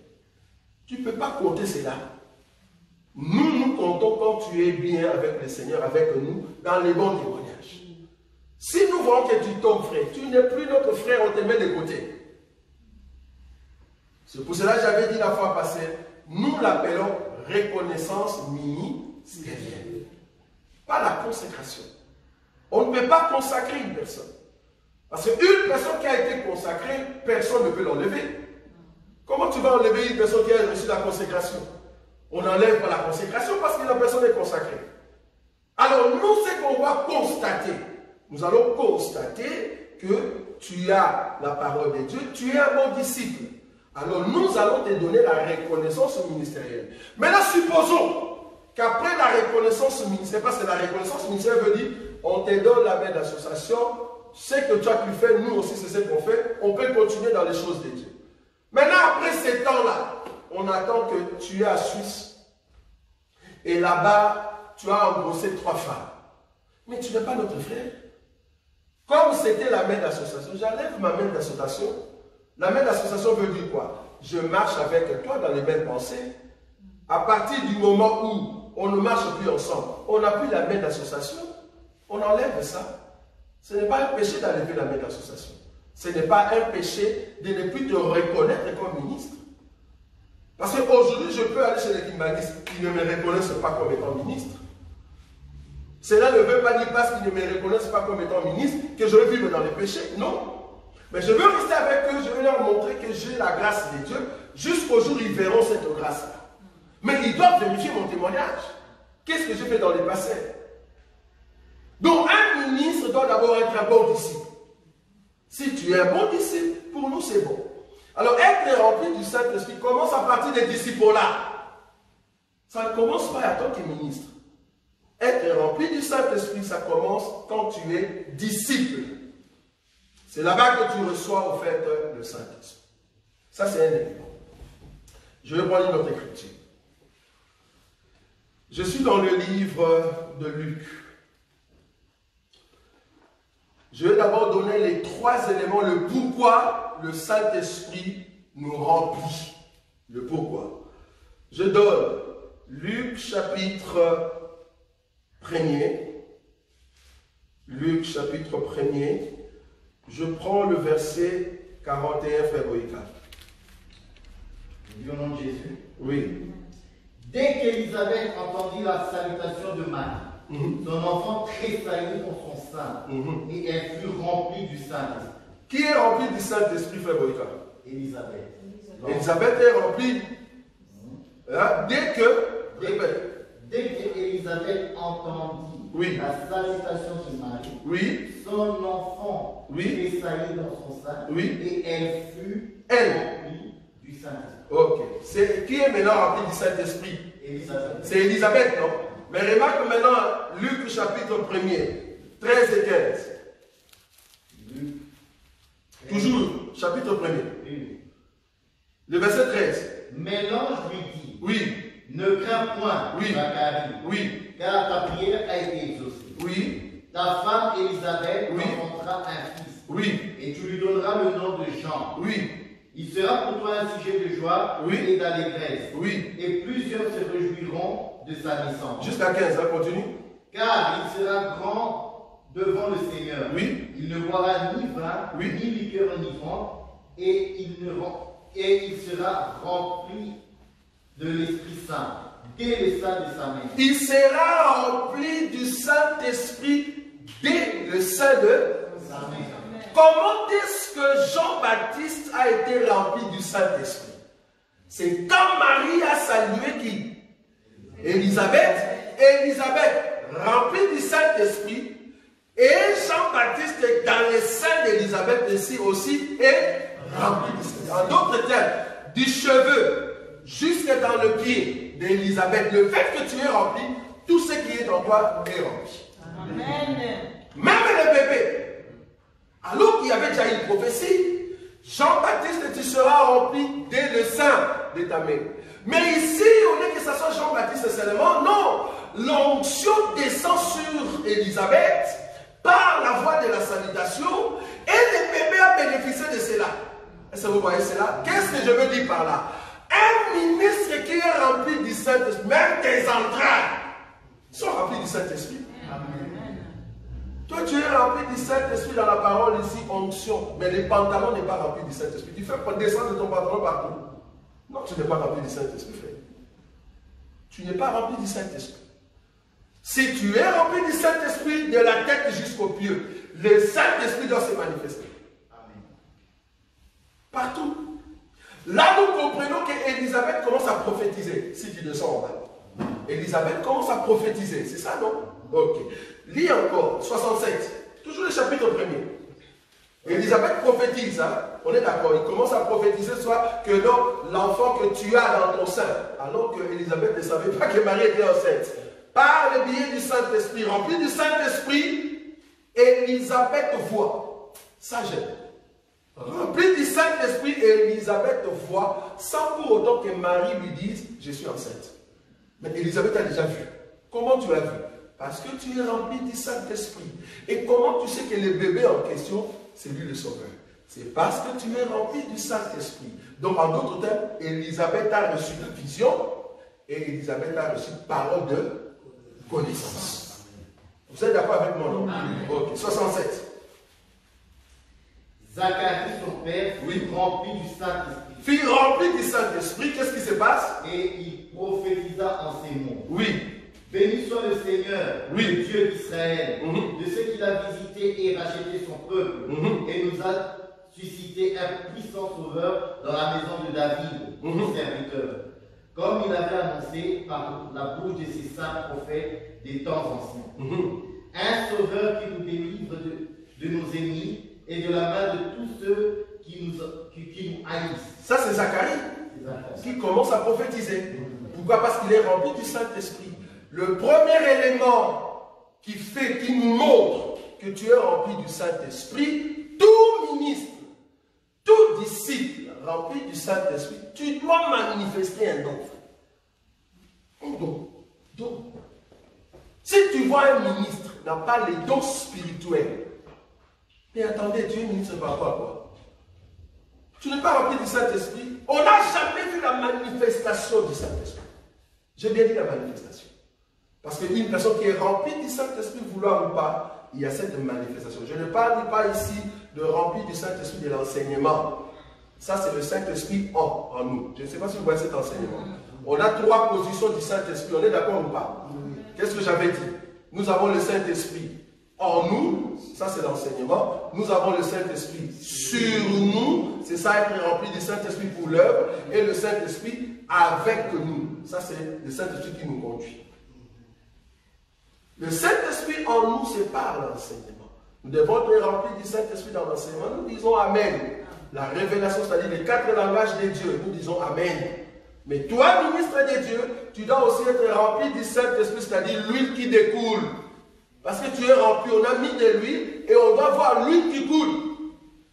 Tu ne peux pas compter cela. Nous comptons quand tu es bien avec le Seigneur, avec nous, dans les bons témoignages. Si nous voyons que tu tombes, frère, tu n'es plus notre frère, on te met de côté. C'est pour cela que j'avais dit la fois passée, nous l'appelons reconnaissance ministérielle. Pas la consécration. On ne peut pas consacrer une personne. Parce qu'une personne qui a été consacrée, personne ne peut l'enlever. Comment tu vas enlever une personne qui a reçu la consécration? On n'enlève pas la consécration parce que la personne est consacrée. Alors nous, ce qu'on va constater, nous allons constater que tu as la parole de Dieu, tu es un bon disciple. Alors nous allons te donner la reconnaissance ministérielle. Maintenant, supposons qu'après la reconnaissance ministérielle, parce que la reconnaissance ministérielle veut dire, on te donne la main d'association, ce que tu as pu faire, nous aussi c'est ce qu'on fait, on peut continuer dans les choses de Dieu. Maintenant, après ces temps-là, on attend que tu es à Suisse, et là-bas, tu as embrassé 3 femmes. Mais tu n'es pas notre frère. Comme c'était la main d'association, j'enlève ma main d'association. La main d'association veut dire quoi? Je marche avec toi dans les mêmes pensées. À partir du moment où on ne marche plus ensemble, on n'a plus la main d'association, on enlève ça. Ce n'est pas un péché d'enlever la main d'association. Ce n'est pas un péché de ne plus te reconnaître comme ministre. Parce qu'aujourd'hui, je peux aller chez les kimbanistes qui ne me reconnaissent pas comme étant ministre. Cela ne veut pas dire parce qu'ils ne me reconnaissent pas comme étant ministre que je vais vivre dans les péchés. Non. Mais je veux rester avec eux, je veux leur montrer que j'ai la grâce de Dieu. Jusqu'au jour où ils verront cette grâce-là. Mais ils doivent vérifier mon témoignage. Qu'est-ce que j'ai fait dans le passé? Donc un ministre doit d'abord être un bon disciple. Si tu es un bon disciple, pour nous c'est bon. Alors être rempli du Saint-Esprit commence à partir des disciples-là. Ça ne commence pas à tant que ministre. Être rempli du Saint-Esprit, ça commence quand tu es disciple. C'est là-bas que tu reçois au fait le Saint-Esprit. Ça c'est un élément. Je vais prendre une autre écriture. Je suis dans le livre de Luc. Je vais d'abord donner les 3 éléments, le pourquoi le Saint-Esprit nous remplit. Le pourquoi. Je donne Luc chapitre 1er. Luc chapitre 1er. Je prends le verset 41, frère Boïka. Au nom de Jésus. Oui. Dès qu'Élisabeth entendit la salutation de Marie, son enfant tressaillit dans son sein, et elle fut remplie du Saint-Esprit. Qui est rempli du Saint-Esprit, frère Boïka? Élisabeth. Élisabeth est remplie. Dès que Élisabeth entendit la salutation de Marie, son enfant tressaillit dans son sein, et elle fut remplie du Saint-Esprit. Ok. Qui est maintenant rempli du Saint-Esprit? C'est Élisabeth, non? Mais remarque maintenant Luc chapitre 1er, 13 et 15. Luc. Toujours, chapitre 1er. Le verset 13. Mais l'ange lui dit, ne crains point, Zacharie, car ta prière a été exaucée. Ta femme Élisabeth enfantera un fils, et tu lui donneras le nom de Jean. Il sera pour toi un sujet de joie et d'allégresse. Oui. Et plusieurs se réjouiront de sa naissance. Jusqu'à 15, ça continue. Car il sera grand devant le Seigneur. Oui. Il ne boira ni vin, ni liqueur enivrante, et il sera rempli de l'Esprit Saint, dès le sein de sa mère. Il sera rempli du Saint-Esprit dès le sein de sa mère. Comment est-ce que Jean-Baptiste a été rempli du Saint-Esprit? C'est quand Marie a salué qui? Élisabeth. Élisabeth, remplie du Saint-Esprit. Et Jean-Baptiste, dans les seins d'Élisabeth aussi, est rempli du Saint-Esprit. En d'autres termes, du cheveu jusque dans le pied d'Élisabeth, le fait que tu es rempli, tout ce qui est en toi est rempli. Amen. Même le bébé. Alors qu'il y avait déjà une prophétie, Jean-Baptiste, tu seras rempli dès le sein de ta mère. Mais ici, au lieu que ce soit Jean-Baptiste seulement, non. L'onction descend sur Élisabeth par la voie de la salutation et le bébé a bénéficié de cela. Est-ce que vous voyez cela? Qu'est-ce que je veux dire par là? Un ministre qui est rempli du Saint-Esprit, même tes entrailles sont remplies du Saint-Esprit. Toi, tu es rempli du Saint-Esprit dans la parole ici, onction. Mais le pantalon n'est pas rempli du Saint-Esprit. Tu fais descendre ton pantalon partout. Non, tu n'es pas rempli du Saint-Esprit, frère. Tu n'es pas rempli du Saint-Esprit. Si tu es rempli du Saint-Esprit de la tête jusqu'aux pieds, le Saint-Esprit doit se manifester. Amen. Partout. Là, nous comprenons qu'Élisabeth commence à prophétiser. Si tu descends en bas. Élisabeth commence à prophétiser. C'est ça, non? Ok. Lis encore, 67. Toujours le chapitre 1er. Élisabeth prophétise, hein? On est d'accord. Il commence à prophétiser soit que l'enfant que tu as dans ton sein, alors que Élisabeth ne savait pas que Marie était enceinte. Par le biais du Saint-Esprit, rempli du Saint-Esprit, Élisabeth voit. Ça j'aime. Rempli du Saint-Esprit, Élisabeth voit, sans pour autant que Marie lui dise, je suis enceinte. Mais Élisabeth a déjà vu. Comment tu l'as vu? Parce que tu es rempli du Saint-Esprit. Et comment tu sais que le bébé en question, c'est lui le sauveur? C'est parce que tu es rempli du Saint-Esprit. Donc, en d'autres termes, Élisabeth a reçu une vision et Élisabeth a reçu parole de connaissance. Vous êtes d'accord avec moi, non? Ok, 67. Zacharie, son père, fut rempli du Saint-Esprit. Fut rempli du Saint-Esprit, qu'est-ce qui se passe? Et il prophétisa en ces mots. Oui. Béni soit le Seigneur, le Dieu d'Israël, de ce qu'il a visité et racheté son peuple, et nous a suscité un puissant sauveur dans la maison de David, son serviteur, comme il avait annoncé par la bouche de ses saints prophètes des temps anciens. Un sauveur qui nous délivre de nos ennemis et de la main de tous ceux qui nous haïssent. Ça, c'est Zacharie qui commence à prophétiser. Pourquoi? Parce qu'il est rempli du Saint-Esprit. Le premier élément qui nous montre que tu es rempli du Saint-Esprit, tout ministre, tout disciple rempli du Saint-Esprit, tu dois manifester un don. Un don. Si tu vois un ministre n'a pas les dons spirituels, mais attendez, tu es ministre par rapport à quoi? Tu n'es pas rempli du Saint-Esprit. On n'a jamais vu la manifestation du Saint-Esprit. J'ai bien dit la manifestation. Parce qu'une personne qui est remplie du Saint-Esprit, vouloir ou pas, il y a cette manifestation. Je ne parle pas ici de rempli du Saint-Esprit de l'enseignement. Ça, c'est le Saint-Esprit en nous. Je ne sais pas si vous voyez cet enseignement. On a 3 positions du Saint-Esprit. On est d'accord ou pas? Qu'est-ce que j'avais dit? Nous avons le Saint-Esprit en nous. Ça, c'est l'enseignement. Nous avons le Saint-Esprit sur nous. C'est ça, être rempli du Saint-Esprit pour l'œuvre. Et le Saint-Esprit avec nous. Ça, c'est le Saint-Esprit qui nous conduit. Le Saint-Esprit en nous, c'est par l'enseignement. Nous devons être remplis du Saint-Esprit dans l'enseignement. Nous disons Amen. La révélation, c'est-à-dire les 4 langages de Dieu. Nous disons Amen. Mais toi, ministre de Dieu, tu dois aussi être rempli du Saint-Esprit, c'est-à-dire l'huile qui découle. Parce que tu es rempli, on a mis de l'huile et on doit voir l'huile qui coule.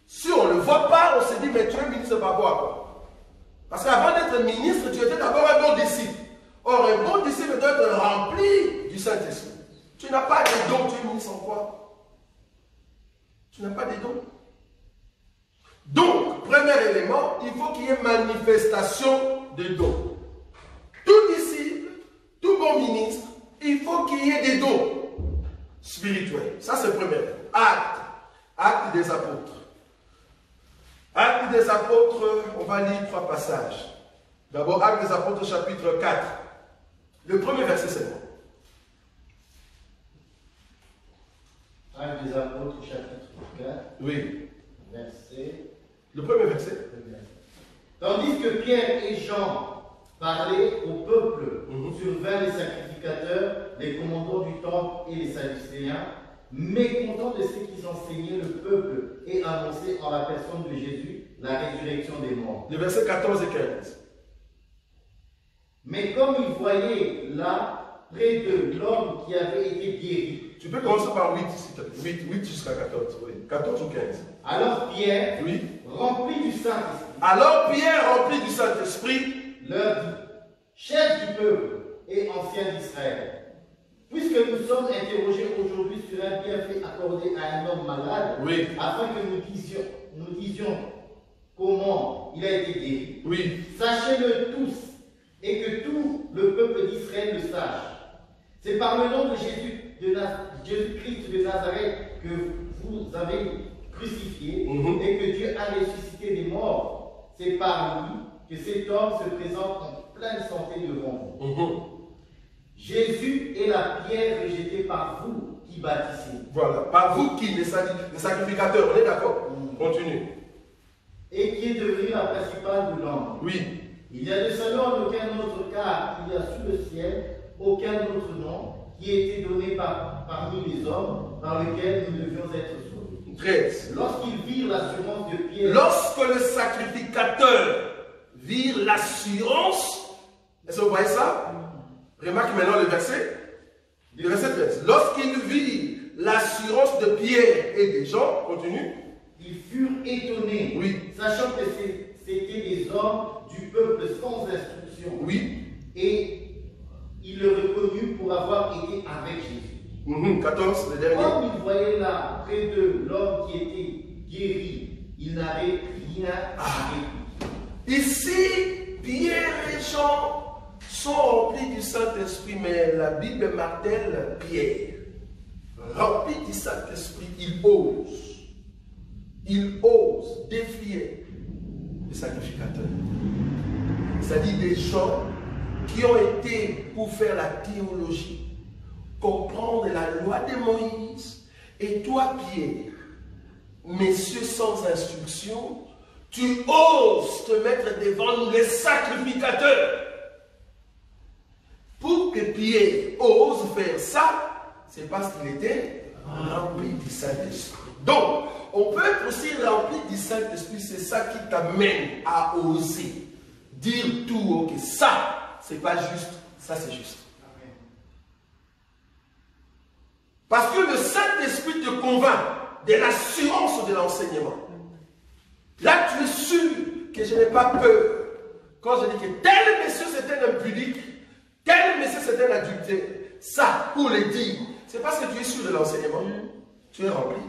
Si on ne le voit pas, on se dit, mais tu es ministre par rapport à quoi? Parce qu'avant d'être ministre, tu étais d'abord un bon disciple. Or, un bon disciple doit être rempli du Saint-Esprit. Tu n'as pas de dons, tu es ministre en quoi? Tu n'as pas de dons. Donc, premier élément, il faut qu'il y ait manifestation de dons. Tout disciple, tout bon ministre, il faut qu'il y ait des dons spirituels. Ça, c'est le premier. Acte. Acte des apôtres. Acte des apôtres, on va lire 3 passages. D'abord, Acte des apôtres, chapitre 4. Le premier verset, c'est bon. Acte des apôtres, chapitre 4. Oui. Verset. Le premier verset. Tandis que Pierre et Jean parlaient au peuple, survinrent les sacrificateurs, les commandants du temple et les sadducéens, mécontents de ce qu'ils enseignaient le peuple et annonçaient en la personne de Jésus la résurrection des morts. Le verset 14 et 15. Mais comme ils voyaient là, près de l'homme qui avait été guéri. Tu peux commencer par 8, s'il te plaît. 8 jusqu'à 14. Oui. 14 ou 15. Alors Pierre, oui. Rempli du Saint-Esprit. Alors Pierre, rempli du Saint-Esprit, leur dit, chefs du peuple et anciens d'Israël, puisque nous sommes interrogés aujourd'hui sur un bienfait accordé à un homme malade, oui. afin que nous disions comment il a été guéri, oui. Sachez-le tous, et que tout le peuple d'Israël le sache. C'est par le nom de Jésus-Christ de Nazareth que vous avez crucifié et que Dieu a ressuscité des morts. C'est par lui que cet homme se présente en pleine santé devant vous. Jésus est la pierre rejetée par vous qui bâtissez. Voilà, par vous qui, les sacrificateurs, on est d'accord? Continue. Et qui est devenu la principale de l'homme. Oui. Il n'y a de salut en aucun autre, car il y a sous le ciel aucun autre nom qui ait été donné parmi les hommes par lequel nous devions être sauvés. 13. Lorsqu'ils virent l'assurance de Pierre. Lorsque le sacrificateur vire l'assurance, est-ce que vous voyez ça? Remarque maintenant le verset. Le verset 13. Lorsqu'ils virent l'assurance de Pierre et des gens, continue. Ils furent étonnés, oui. Sachant que c'était des hommes du peuple sans instruction. Oui. Et ils le reconnurent pour avoir été avec Jésus. 14, le dernier. Comme ils voyaient là, près de l'homme qui était guéri, ils n'avaient rien à répondre. Ici, Pierre et Jean sont remplis du Saint-Esprit, mais la Bible martèle Pierre. Rempli du Saint-Esprit, il ose défier les sacrificateurs. C'est-à-dire des gens qui ont été pour faire la théologie, comprendre la loi de Moïse. Et toi, Pierre, messieurs sans instruction, tu oses te mettre devant nous, les sacrificateurs. Pour que Pierre ose faire ça, c'est parce qu'il était rempli du Saint-Esprit. Donc, on peut être aussi rempli du Saint-Esprit, c'est ça qui t'amène à oser dire tout haut que ça, c'est pas juste, ça c'est juste. Parce que le Saint-Esprit te convainc de l'assurance de l'enseignement. Là, tu es sûr que je n'ai pas peur. Quand je dis que tel monsieur c'est un impudique, tel monsieur c'est un adultère, ça, pour le dire, c'est parce que tu es sûr de l'enseignement. Tu es rempli.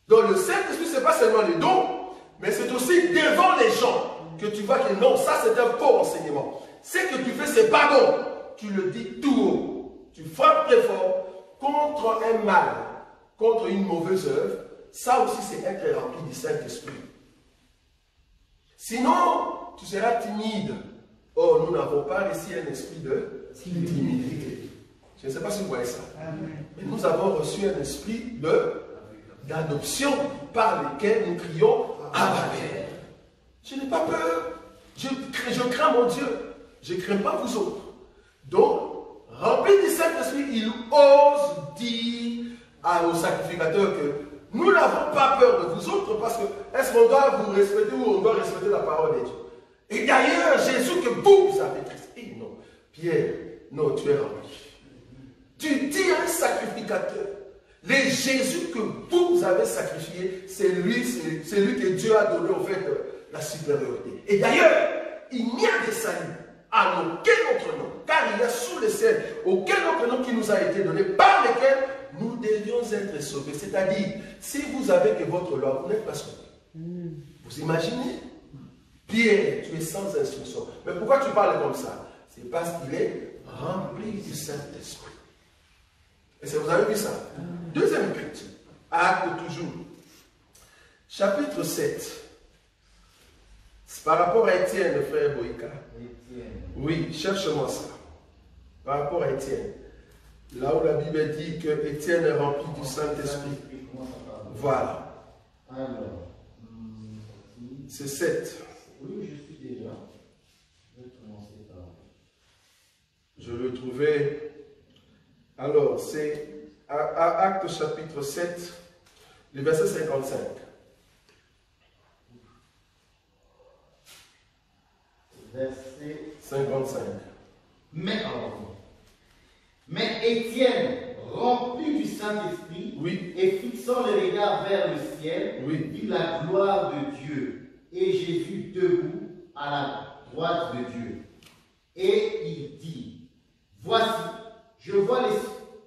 Donc le Saint-Esprit, ce n'est pas seulement les dons, mais c'est aussi devant les gens que tu vois que non, ça c'est un faux enseignement. Ce que tu fais, c'est pas bon. Tu le dis tout haut. Tu frappes très fort contre un mal, contre une mauvaise œuvre. Ça aussi, c'est être rempli du Saint-Esprit. Sinon, tu seras timide. Oh, nous n'avons pas ici un esprit de timidité. Je ne sais pas si vous voyez ça. Mais nous avons reçu un esprit d'adoption par lequel nous crions Abba Père. Je n'ai pas peur. Je crains mon Dieu. Je ne crains pas vous autres. Donc, rempli du Saint-Esprit, il ose dire aux sacrificateurs que nous n'avons pas peur de vous autres parce que est-ce qu'on doit vous respecter ou on doit respecter la parole de Dieu? Et d'ailleurs, Jésus que vous avez crucifié. Non, Pierre, non, tu es rempli. Tu dis à un sacrificateur, les Jésus que vous avez sacrifié, c'est lui que Dieu a donné en fait la supériorité. Et d'ailleurs, il n'y a de salut à aucun autre nom, car il y a sous le ciel aucun autre nom qui nous a été donné par lequel nous devions être sauvés. C'est-à-dire, si vous avez que votre loi, vous n'êtes pas sauvé. Vous imaginez? Pierre, tu es sans instruction. Mais pourquoi tu parles comme ça? C'est parce qu'il est rempli du Saint-Esprit. Et vous avez vu ça? Deuxième écriture. Acte toujours. Chapitre 7. C'est par rapport à Étienne, le frère Boïka. Oui, cherche-moi ça. Par rapport à Étienne. Là où la Bible dit que Étienne est rempli du Saint-Esprit. Voilà. Alors, c'est 7. Oui, je suis déjà. Je vais commencer par. Je le trouvais. Alors, c'est à Acte chapitre 7, le verset 55. Verset 55. Mais Étienne, rempli du Saint-Esprit, oui, et fixant le regard vers le ciel, oui, vit la gloire de Dieu, et Jésus debout à la droite de Dieu. Et il dit, voici, je vois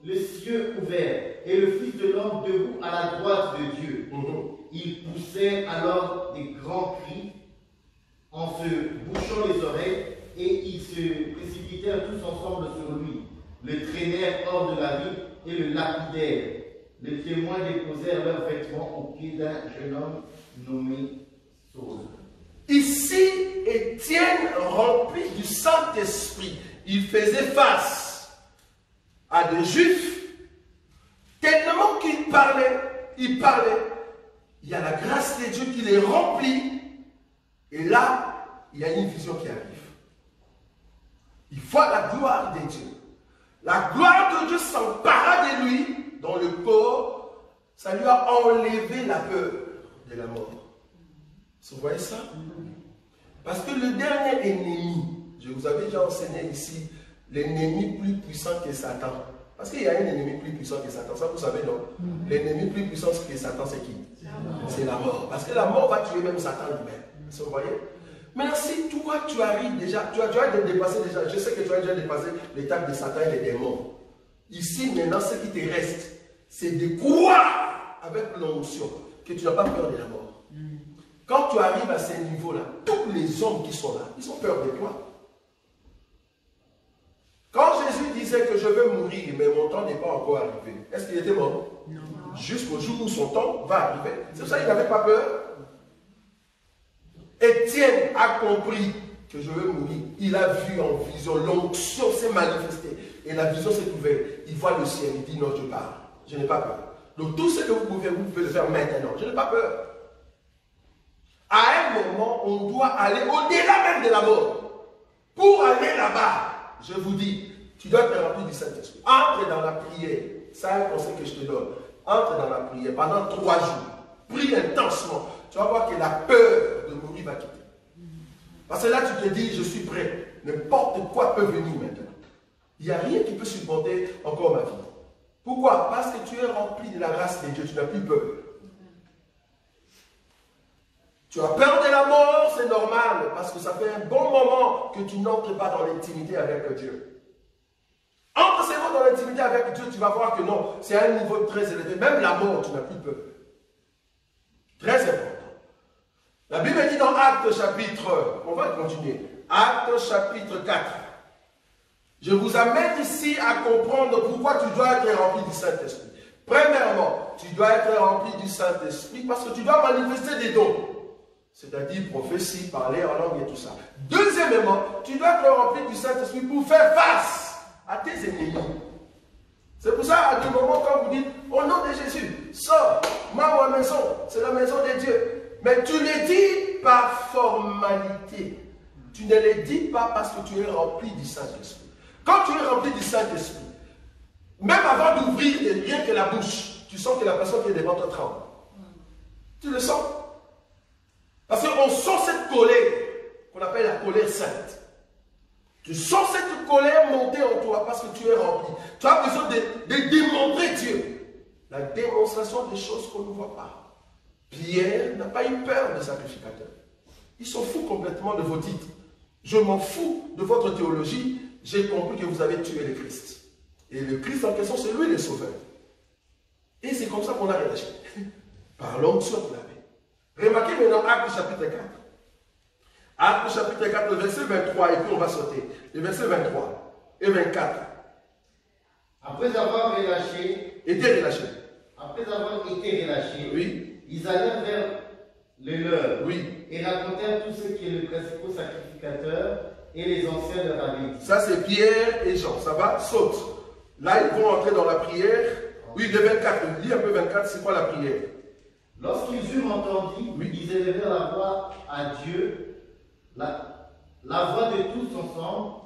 le ciel ouvert, et le Fils de l'homme debout à la droite de Dieu. Ils poussèrent alors des grands cris, en se bouchant les oreilles, et ils se précipitèrent tous ensemble sur lui, le traînèrent hors de la ville et le lapidèrent. Les témoins déposèrent leurs vêtements aux pieds d'un jeune homme nommé Saul. Ici, Étienne, rempli du Saint-Esprit, il faisait face à des Juifs, tellement qu'il parlait. Il y a la grâce de Dieu qui les remplit, et là, il y a une vision qui arrive. Il voit la gloire de Dieu. La gloire de Dieu s'empara de lui dans le corps. Ça lui a enlevé la peur de la mort. Vous voyez ça? Parce que le dernier ennemi, je vous avais déjà enseigné ici, l'ennemi plus puissant que Satan. Parce qu'il y a un ennemi plus puissant que Satan. Ça, vous savez, non? L'ennemi plus puissant que Satan, c'est qui? C'est la mort. Parce que la mort va tuer même Satan lui-même. Vous voyez? Maintenant, si toi, tu arrives déjà, tu as déjà dépassé déjà, je sais que tu as déjà dépassé l'étape de Satan et des démons. Ici, maintenant, ce qui te reste, c'est de croire avec l'onction que tu n'as pas peur de la mort. Quand tu arrives à ce niveau-là, tous les hommes qui sont là, ils ont peur de toi. Quand Jésus disait que je veux mourir, mais mon temps n'est pas encore arrivé, est-ce qu'il était mort? Non. Jusqu'au jour où son temps va arriver. C'est pour ça qu'il n'avait pas peur. Étienne a compris que je veux mourir. Il a vu en vision, l'onction s'est manifestée. Et la vision s'est ouverte. Il voit le ciel, il dit non, je pars. Je n'ai pas peur. Donc tout ce que vous pouvez le faire maintenant. Je n'ai pas peur. À un moment, on doit aller au-delà même de la mort. Pour aller là-bas, je vous dis, tu dois être rempli du Saint-Esprit. Entre dans la prière. C'est un conseil que je te donne. Entre dans la prière pendant 3 jours. Prie intensement. Tu vas voir que la peur de mourir va quitter. Parce que là, tu te dis, je suis prêt. N'importe quoi peut venir maintenant. Il n'y a rien qui peut supporter encore ma vie. Pourquoi? Parce que tu es rempli de la grâce de Dieu. Tu n'as plus peur. Tu as peur de la mort, c'est normal. Parce que ça fait un bon moment que tu n'entres pas dans l'intimité avec Dieu. Entre seulement dans l'intimité avec Dieu, tu vas voir que non, c'est un niveau très élevé. Même la mort, tu n'as plus peur. Très important. La Bible dit dans Actes chapitre, on va continuer, Actes chapitre 4. Je vous amène ici à comprendre pourquoi tu dois être rempli du Saint-Esprit. Premièrement, tu dois être rempli du Saint-Esprit parce que tu dois manifester des dons. C'est-à-dire prophétie, parler en langue et tout ça. Deuxièmement, tu dois être rempli du Saint-Esprit pour faire face à tes ennemis. C'est pour ça, à des moments, quand vous dites, au nom de Jésus, sors, moi, ma maison, c'est la maison de Dieu. Mais tu le dis par formalité. Tu ne le dis pas parce que tu es rempli du Saint-Esprit. Quand tu es rempli du Saint-Esprit, même avant d'ouvrir rien que la bouche, tu sens que la personne qui est devant toi tremble. Tu le sens. Parce qu'on sent cette colère, qu'on appelle la colère sainte. Tu sens cette colère monter en toi parce que tu es rempli. Tu as besoin de démontrer Dieu. La démonstration des choses qu'on ne voit pas. Pierre n'a pas eu peur des sacrificateurs. Ils s'en foutent complètement de vos titres. Je m'en fous de votre théologie. J'ai compris que vous avez tué le Christ. Et le Christ en question, c'est lui le sauveur. Et c'est comme ça qu'on a réagi. Par l'onction qu'il avait. Remarquez maintenant Actes chapitre 4. Actes chapitre 4, le verset 23, et puis on va sauter. Le verset 23 et 24. Après avoir relâché, après avoir été relâchés, oui, ils allèrent vers les leurs, oui, et racontèrent tout ce que les principaux sacrificateurs et les anciens leur avaient dit. Ça c'est Pierre et Jean, ça va, saute. Là ils vont entrer dans la prière. Oui, le 24, lis un peu 24, c'est quoi la prière? Lorsqu'ils eurent entendu, oui, ils élevèrent la voix à Dieu, la voix de tous ensemble,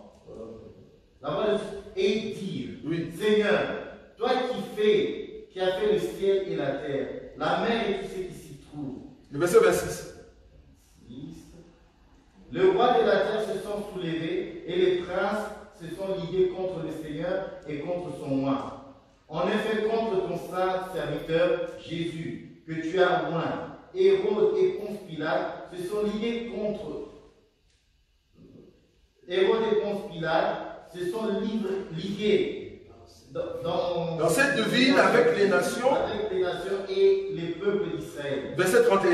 la voix de tous, et dirent, oui, Seigneur, toi qui as fait le ciel et la terre, la mer et tout ce qui s'y trouve. Le verset 26. Le roi de la terre se sont soulevés et les princes se sont ligués contre le Seigneur et contre son roi. En effet, contre ton saint serviteur Jésus, que tu as oint, Hérode et Ponce Pilate se sont ligués contre Hérode et Ponce Pilate se sont ligués dans cette ville avec les nations et les peuples d'Israël. Verset 31.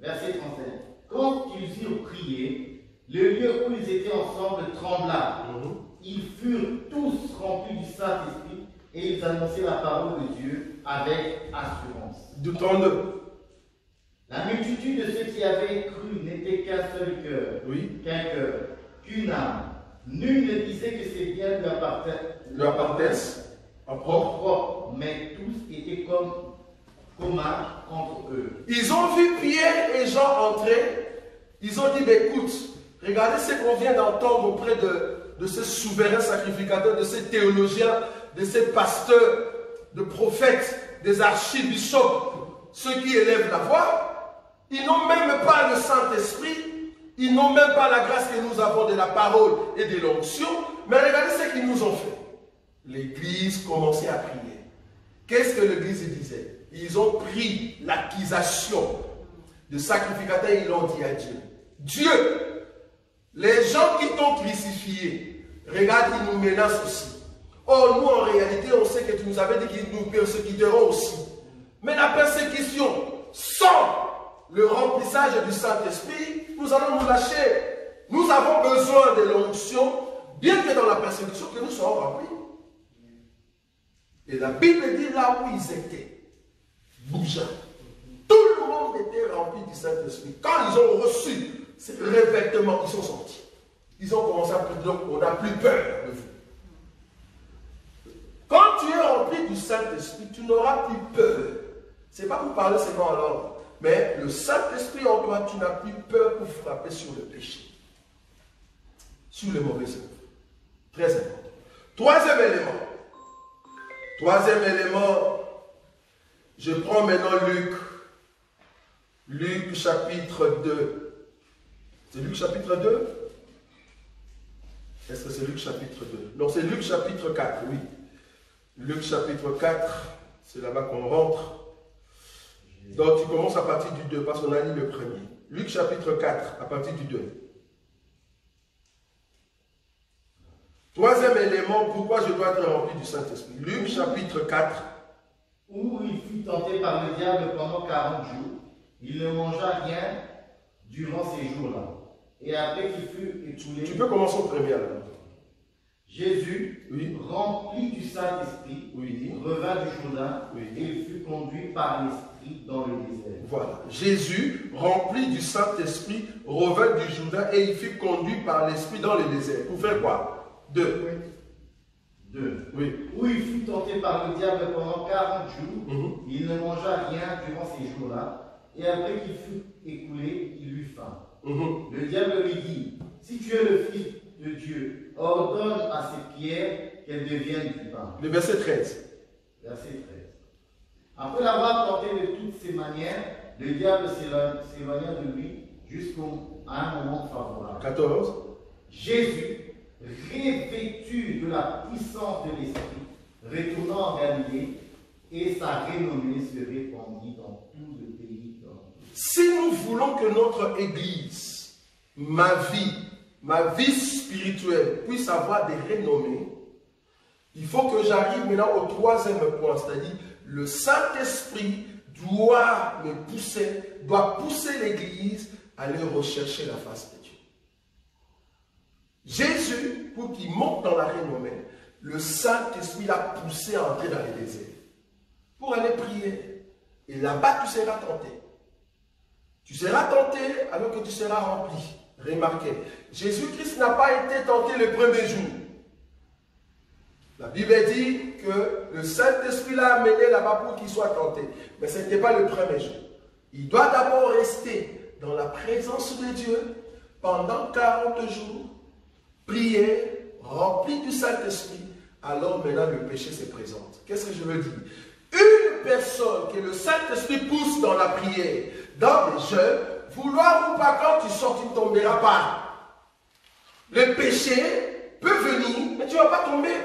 Verset 31. Quand ils eurent prié, le lieu où ils étaient ensemble trembla. Ils furent tous remplis du Saint-Esprit et ils annonçaient la parole de Dieu avec assurance. Du 32. La multitude de ceux qui avaient cru n'était qu'un seul cœur, oui, qu'un cœur, qu'une âme. Nul ne disait que ses biens lui appartenaient en propre, mais tous étaient communs entre eux. Ils ont vu Pierre et Jean entrer. Ils ont dit, mais écoute, regardez ce qu'on vient d'entendre auprès de ces souverains sacrificateurs, de ces théologiens, de ces pasteurs, de prophètes, des archibishops, ceux qui élèvent la voix. Ils n'ont même pas le Saint-Esprit, ils n'ont même pas la grâce que nous avons de la parole et de l'onction, mais regardez ce qu'ils nous ont fait. L'Église commençait à prier. Qu'est-ce que l'Église disait? Ils ont pris l'accusation de sacrificateurs et ils l'ont dit à Dieu. Dieu, les gens qui t'ont crucifié, regarde, ils nous menacent aussi. Or, nous, en réalité, on sait que tu nous avais dit qu'ils nous persécuteront aussi. Mais la persécution, sans le remplissage du Saint-Esprit, nous allons nous lâcher. Nous avons besoin de l'onction, bien que dans la persécution, que nous soyons remplis. Et la Bible dit là où ils étaient, bougeant. Tout le monde était rempli du Saint-Esprit. Quand ils ont reçu ces revêtements, ils sont sortis. Ils ont commencé à dire, on n'a plus peur de vous. Quand tu es rempli du Saint-Esprit, tu n'auras plus peur. Ce n'est pas pour parler seulement en langue. Mais le Saint-Esprit en toi, tu n'as plus peur pour frapper sur le péché. Sur les mauvais œuvres. Très important. Troisième élément. Troisième élément. Je prends maintenant Luc. Luc chapitre 2. C'est Luc chapitre 2? Est-ce que c'est Luc chapitre 2? Non, c'est Luc chapitre 4, oui. Luc chapitre 4, c'est là-bas qu'on rentre. Donc tu commences à partir du 2, parce qu'on a lu le premier. Luc chapitre 4, à partir du 2. Troisième élément, pourquoi je dois être rempli du Saint-Esprit. Luc chapitre 4. Où il fut tenté par le diable pendant 40 jours. Il ne mangea rien durant ces jours-là. Et après qu'il fut écoulé... Tu peux commencer au premier là. Jésus, oui, rempli du Saint-Esprit, oui, revint du Jourdain, oui, et il fut conduit par l'Esprit dans le désert. Voilà. Jésus, rempli du Saint-Esprit, revint du Jourdain et il fut conduit par l'Esprit dans le désert. Pour faire quoi? 2. Oui. Où il fut tenté par le diable pendant 40 jours, il ne mangea rien durant ces jours-là, et après qu'il fut écoulé, il eut faim. Le diable lui dit, si tu es le Fils de Dieu, ordonne à ces pierres qu'elles deviennent du pain. Le verset 13. Verset 13. Après l'avoir tenté de toutes ces manières, le diable s'éloigna de lui jusqu'à un moment favorable. 14. Jésus, revêtu de la puissance de l'Esprit, retourna en Galilée, et sa renommée se répandit dans tout le pays. Si nous voulons que notre Église, ma vie spirituelle, puisse avoir des renommées, il faut que j'arrive maintenant au troisième point, c'est-à-dire le Saint-Esprit doit pousser l'Église à aller rechercher la face de Dieu. Jésus, pour qu'il monte dans la renommée, le Saint-Esprit l'a poussé à entrer dans les déserts pour aller prier. Et là-bas, tu seras tenté. Tu seras tenté alors que tu seras rempli. Remarquez, Jésus-Christ n'a pas été tenté le premier jour. La Bible dit que le Saint-Esprit l'a amené là-bas pour qu'il soit tenté. Mais ce n'était pas le premier jour. Il doit d'abord rester dans la présence de Dieu pendant 40 jours, prier, rempli du Saint-Esprit. Alors maintenant le péché se présente. Qu'est-ce que je veux dire? Une personne que le Saint-Esprit pousse dans la prière, dans les jeûnes, vouloir ou pas, quand tu sors, tu ne tomberas pas. Le péché peut venir, mais tu ne vas pas tomber.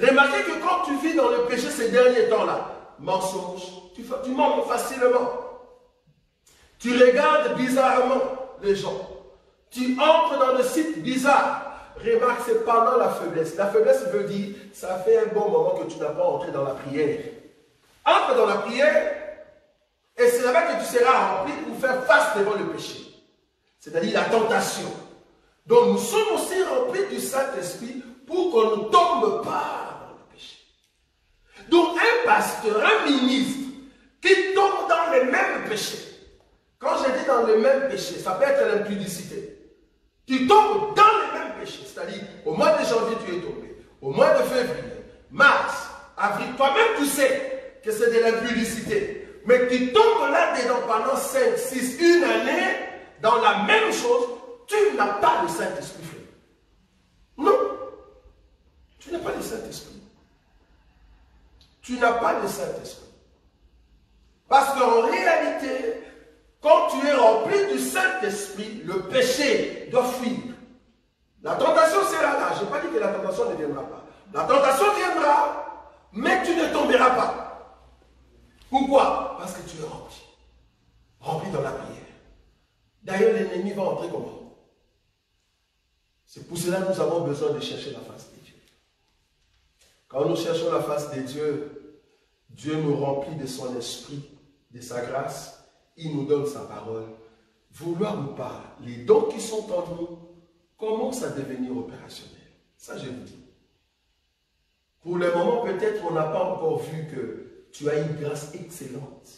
Remarquez que quand tu vis dans le péché ces derniers temps-là, mensonge, tu mens facilement. Tu regardes bizarrement les gens. Tu entres dans le site bizarre. Remarque, c'est pendant la faiblesse. La faiblesse veut dire, ça fait un bon moment que tu n'as pas entré dans la prière. Entre dans la prière, et c'est là-bas que tu seras rempli pour faire face devant le péché. C'est-à-dire la tentation. Donc nous sommes aussi remplis du Saint-Esprit pour qu'on ne tombe pas dans le péché. Donc un pasteur, un ministre, qui tombe dans les mêmes péchés. Quand je dis dans les mêmes péchés, ça peut être l'impudicité. Tu tombes dans les mêmes péchés. C'est-à-dire, au mois de janvier, tu es tombé. Au mois de février, mars, avril, toi-même tu sais que c'est de l'impudicité. Mais tu tombes là-dedans pendant 5, 6, une année, dans la même chose, tu n'as pas le Saint-Esprit. Non. Tu n'as pas le Saint-Esprit. Tu n'as pas le Saint-Esprit. Parce qu'en réalité, quand tu es rempli du Saint-Esprit, le péché doit fuir. La tentation sera là. Je n'ai pas dit que la tentation ne viendra pas. La tentation viendra, mais tu ne tomberas pas. Pourquoi? Parce que tu es rempli. Rempli dans la prière. D'ailleurs, l'ennemi va entrer comment? C'est pour cela que nous avons besoin de chercher la face de Dieu. Quand nous cherchons la face de Dieu, Dieu nous remplit de son esprit, de sa grâce. Il nous donne sa parole. Vouloir ou pas, les dons qui sont en nous commencent à devenir opérationnels. Ça, je vous dis. Pour le moment, peut-être on n'a pas encore vu que tu as une grâce excellente.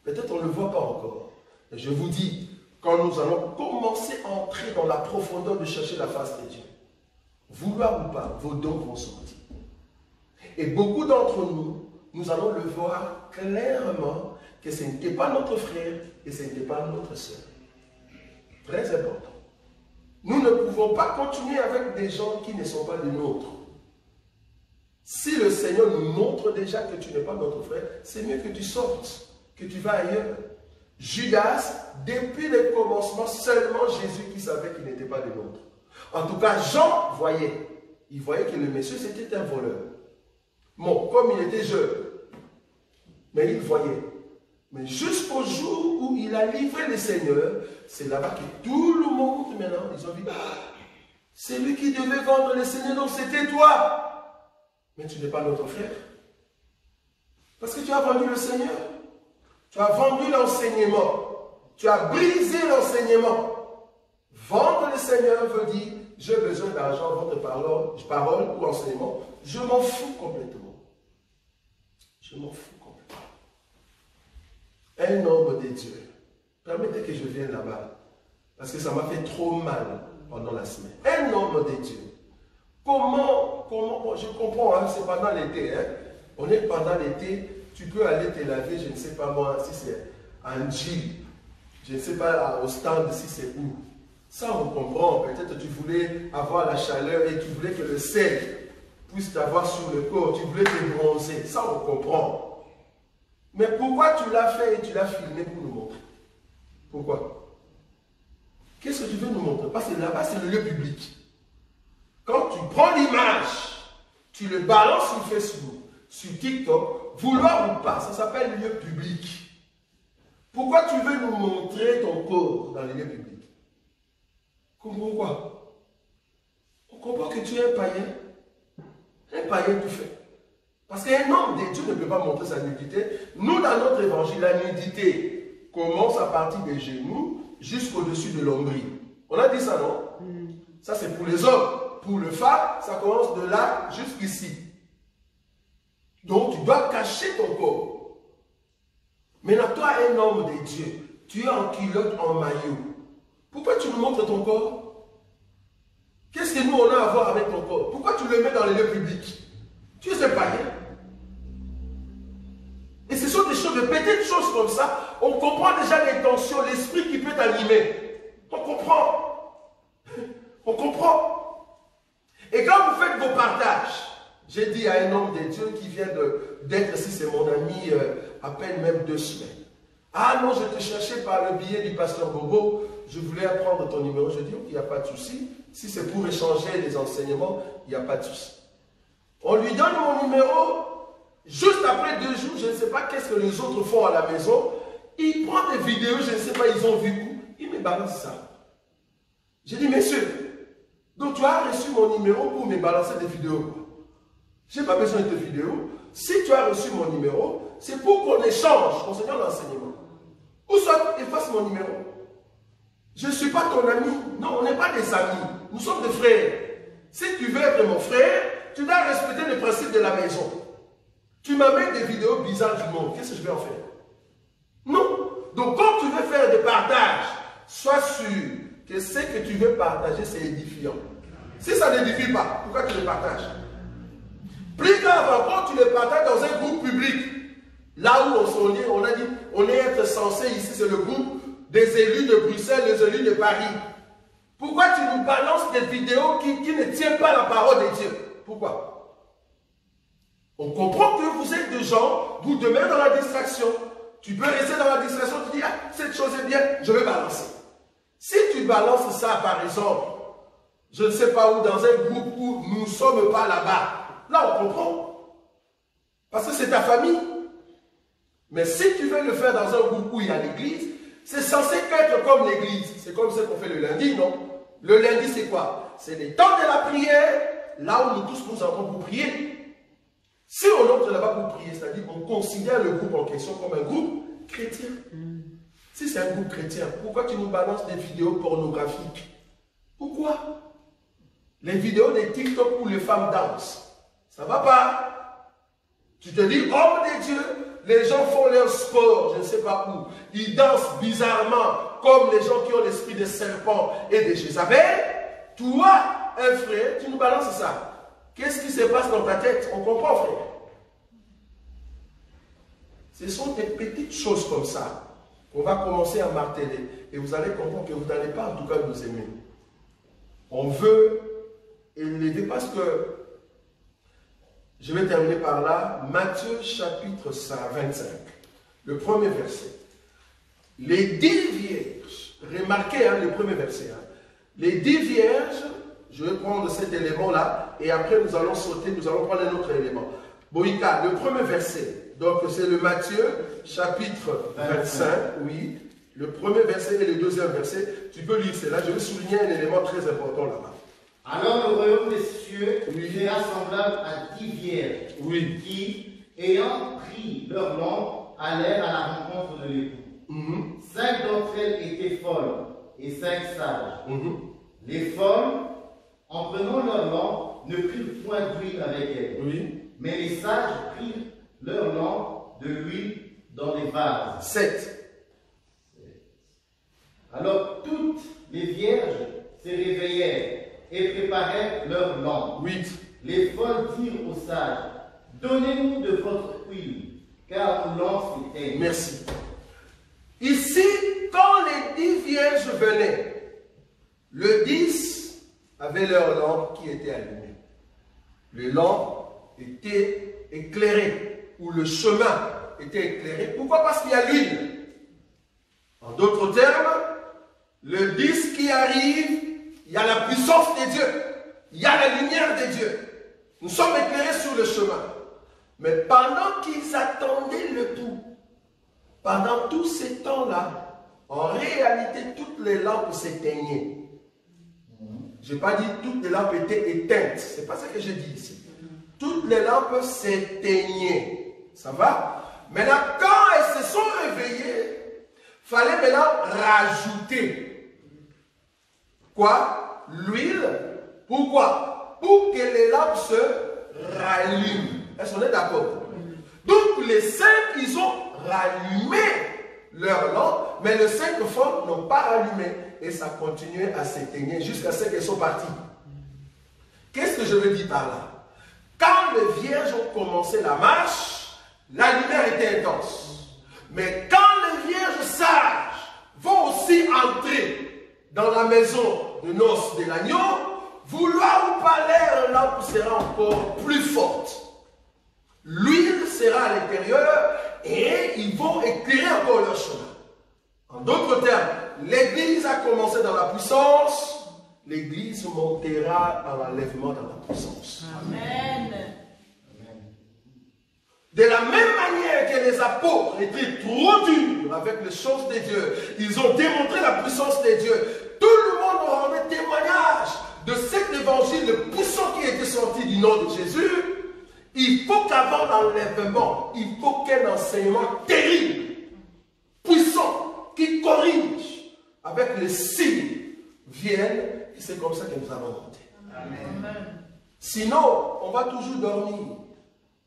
Peut-être on ne le voit pas encore. Et je vous dis, quand nous allons commencer à entrer dans la profondeur de chercher la face de Dieu, vouloir ou pas, vos dons vont sortir. Et beaucoup d'entre nous, nous allons le voir clairement que ce n'était pas notre frère et ce n'était pas notre soeur. Très important. Nous ne pouvons pas continuer avec des gens qui ne sont pas les nôtres. Si le Seigneur nous montre déjà que tu n'es pas notre frère, c'est mieux que tu sortes, que tu vas ailleurs. Judas, depuis le commencement, seulement Jésus qui savait qu'il n'était pas des nôtres. En tout cas, Jean voyait. Il voyait que le monsieur, c'était un voleur. Bon, comme il était jeune, mais il voyait. Mais jusqu'au jour où il a livré le Seigneur, c'est là-bas que tout le monde, maintenant, ils ont dit, c'est lui qui devait vendre le Seigneur, donc c'était toi. Mais tu n'es pas notre frère. Parce que tu as vendu le Seigneur. Tu as vendu l'enseignement. Tu as brisé l'enseignement. Vendre le Seigneur veut dire, j'ai besoin d'argent, votre parole ou enseignement. Je m'en fous complètement. Je m'en fous complètement. Un homme de Dieu. Permettez que je vienne là-bas. Parce que ça m'a fait trop mal pendant la semaine. Un homme de Dieu. Comment, je comprends, hein, c'est pendant l'été. Hein. On est pendant l'été, tu peux aller te laver, je ne sais pas moi, si c'est en Jeep. Je ne sais pas au stand si c'est où. Ça on comprend. Peut-être tu voulais avoir la chaleur et tu voulais que le sel puisse t'avoir sur le corps. Tu voulais te bronzer. Ça on comprend. Mais pourquoi tu l'as fait et tu l'as filmé pour nous montrer? Pourquoi? Qu'est-ce que tu veux nous montrer? Parce que là-bas, c'est le lieu public. Quand tu prends l'image, tu le balances sur Facebook, sur TikTok, vouloir ou pas, ça s'appelle lieu public. Pourquoi tu veux nous montrer ton corps dans les lieux publics? Pourquoi? On comprend que tu es un païen. Un païen tout fait. Parce qu'un homme de Dieu ne peut pas montrer sa nudité. Nous, dans notre évangile, la nudité commence à partir des genoux jusqu'au-dessus de l'ombril. On a dit ça, non? Ça, c'est pour les hommes. Pour le femme, ça commence de là jusqu'ici. Donc, tu dois cacher ton corps. Maintenant, toi, un homme de Dieu, tu es en culotte, en maillot. Pourquoi tu nous montres ton corps? Qu'est-ce que nous, on a à voir avec ton corps? Pourquoi tu le mets dans les lieux publics? Tu es un païen. Et ce sont des choses, de petites choses comme ça. On comprend déjà l'intention, l'esprit qui peut t'animer. On comprend. On comprend. Et quand vous faites vos partages, j'ai dit à un homme de Dieu qui vient d'être ici, c'est mon ami, à peine même 2 semaines. Ah non, je te cherchais par le biais du pasteur Bobo, je voulais apprendre ton numéro. Je dis, il n'y a pas de souci. Si c'est pour échanger les enseignements, il n'y a pas de souci. On lui donne mon numéro. Juste après 2 jours, je ne sais pas qu'est-ce que les autres font à la maison. Il prend des vidéos, je ne sais pas, ils ont vu où. Il me balance ça. J'ai dit, monsieur, donc tu as reçu mon numéro pour me balancer des vidéos. Je n'ai pas besoin de tes vidéos. Si tu as reçu mon numéro, c'est pour qu'on échange concernant l'enseignement. Ou soit efface mon numéro. Je ne suis pas ton ami. Non, on n'est pas des amis. Nous sommes des frères. Si tu veux être mon frère, tu dois respecter les principes de la maison. Tu m'amènes des vidéos bizarres du monde. Qu'est-ce que je vais en faire? Non. Donc, quand tu veux faire des partages, sois sûr que ce que tu veux partager, c'est édifiant. Si ça n'édifie pas, pourquoi tu le partages? Plus grave encore, tu le partages dans un groupe public. Là où on a dit, on est être censé, ici c'est le groupe des élus de Bruxelles, les élus de Paris. Pourquoi tu nous balances des vidéos qui ne tiennent pas la parole de Dieu? Pourquoi? On comprend que vous êtes des gens, vous demeurez dans la distraction. Tu peux rester dans la distraction, tu dis, ah, cette chose est bien, je vais balancer. Si tu balances ça, par exemple, je ne sais pas où, dans un groupe où nous ne sommes pas là-bas, là on comprend. Parce que c'est ta famille. Mais si tu veux le faire dans un groupe où il y a l'église, c'est censé être comme l'église. C'est comme ça qu'on fait le lundi, non? Le lundi, c'est quoi? C'est les temps de la prière, là où nous tous nous entrons pour prier. Si on entre là-bas pour prier, c'est-à-dire qu'on considère le groupe en question comme un groupe chrétien. Si c'est un groupe chrétien, pourquoi tu nous balances des vidéos pornographiques? Pourquoi? Les vidéos des TikTok où les femmes dansent, ça ne va pas. Tu te dis, homme de Dieu, les gens font leur sport, je ne sais pas où. Ils dansent bizarrement, comme les gens qui ont l'esprit des serpents et des Jézabel. Toi, un frère, tu nous balances ça. Qu'est-ce qui se passe dans ta tête? On comprend, frère. Ce sont des petites choses comme ça qu'on va commencer à marteler. Et vous allez comprendre que vous n'allez pas en tout cas nous aimer. On veut élever parce que, je vais terminer par là, Matthieu chapitre 25, le premier verset. Les 10 vierges, remarquez le premier verset, les 10 vierges, je vais prendre cet élément-là, et après nous allons sauter, nous allons prendre un autre élément. Boïka, le premier verset, donc c'est le Matthieu, chapitre 25, oui, le premier verset et le deuxième verset, tu peux lire cela, je vais souligner un élément très important là-bas. Alors le royaume des cieux sera semblable à 10 vierges qui, ayant pris leur lampe, allèrent à la rencontre de l'époux. 5 d'entre elles étaient folles et 5 sages. Les folles, en prenant leur lampe, ne prirent point d'huile avec elles. Mais les sages prirent leur lampe de l'huile dans des vases. 7. Alors toutes les vierges se réveillèrent et préparèrent leur lampe. 8. Les folles dirent aux sages, donnez-nous de votre huile, car nos lampes s'éteignent. Merci. Ici, quand les 10 vierges venaient, le 10 avait leur lampe qui était allumée. Les lampes étaient éclairées, ou le chemin était éclairé. Pourquoi? Parce qu'il y a l'huile. En d'autres termes, le 10 qui arrive, il y a la puissance de Dieu. Il y a la lumière de Dieu. Nous sommes éclairés sur le chemin. Mais pendant qu'ils attendaient le tout, pendant tous ces temps-là, en réalité, toutes les lampes s'éteignaient. Je n'ai pas dit toutes les lampes étaient éteintes. Ce n'est pas ça que j'ai dit ici. toutes les lampes s'éteignaient. Ça va? Maintenant, quand elles se sont réveillées, il fallait maintenant rajouter quoi? L'huile. Pourquoi? Pour que les lampes se rallument. Est-ce qu'on est d'accord? Donc les 5, ils ont rallumé leur lampe, mais les 5 femmes n'ont pas allumé. Et ça continuait à s'éteigner jusqu'à ce qu'elles sont parties. Qu'est-ce que je veux dire par là? Quand les vierges ont commencé la marche, la lumière était intense. Mais quand les vierges sages vont aussi entrer dans la maison de noces de l'agneau, vouloir ou pas, leur lampe sera encore plus forte. L'huile sera à l'intérieur et ils vont éclairer encore leur chemin. En d'autres termes, l'Église a commencé dans la puissance, l'Église montera dans l'enlèvement dans la puissance. Amen. De la même manière que les apôtres étaient trop durs avec les choses de Dieu, ils ont démontré la puissance de Dieu. Tout le monde rendait témoignage de cet évangile puissant qui était sorti du nom de Jésus. Il faut qu'avant l'enlèvement, il faut qu'un enseignement terrible, puissant, qui corrige avec les signes vienne. Et c'est comme ça que nous allons monter. Amen. Sinon, on va toujours dormir.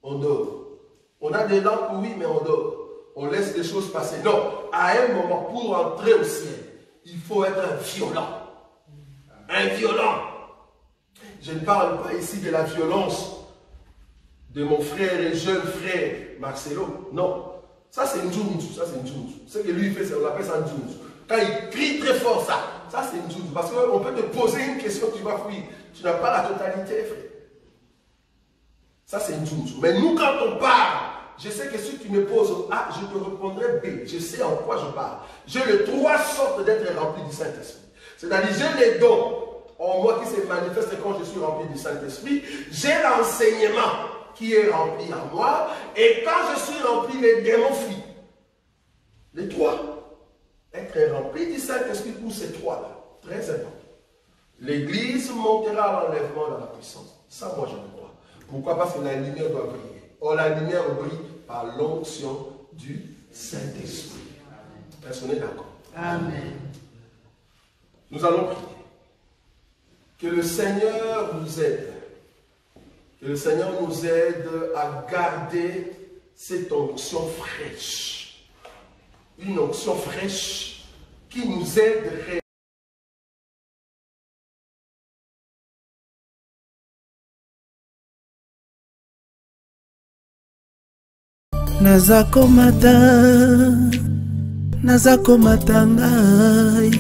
On dort. On a des lampes, oui, mais on dort. On laisse les choses passer. Non, à un moment, pour entrer au ciel, il faut être un violent. Un violent. Je ne parle pas ici de la violence de mon frère et jeune frère Marcelo. Non. Ça, c'est une djunju. Ça, c'est une djunju. Ce que lui fait, on l'appelle ça une djunju. Quand il crie très fort, ça c'est une djunju. Parce qu'on peut te poser une question, tu vas fuir. Tu n'as pas la totalité, frère. Ça, c'est une djunju. Mais nous, quand on parle, je sais que si tu me poses A, je te répondrai B. Je sais en quoi je parle. J'ai les 3 sortes d'être rempli du Saint-Esprit. C'est-à-dire, j'ai les dons en moi qui se manifestent quand je suis rempli du Saint-Esprit. J'ai l'enseignement qui est rempli en moi. Et quand je suis rempli, les démons fuient. Les 3. Être rempli du Saint-Esprit pour ces 3-là. Très important. L'Église montera à l'enlèvement dans la puissance. Ça, moi, je le crois. Pourquoi? Parce que la lumière doit briller. Or, la lumière brille par l'onction du Saint-Esprit. Est-ce qu'on est d'accord? Amen. Nous allons prier. Que le Seigneur nous aide. Que le Seigneur nous aide à garder cette onction fraîche. Une onction fraîche qui nous aide réellement. Nazako mata ngai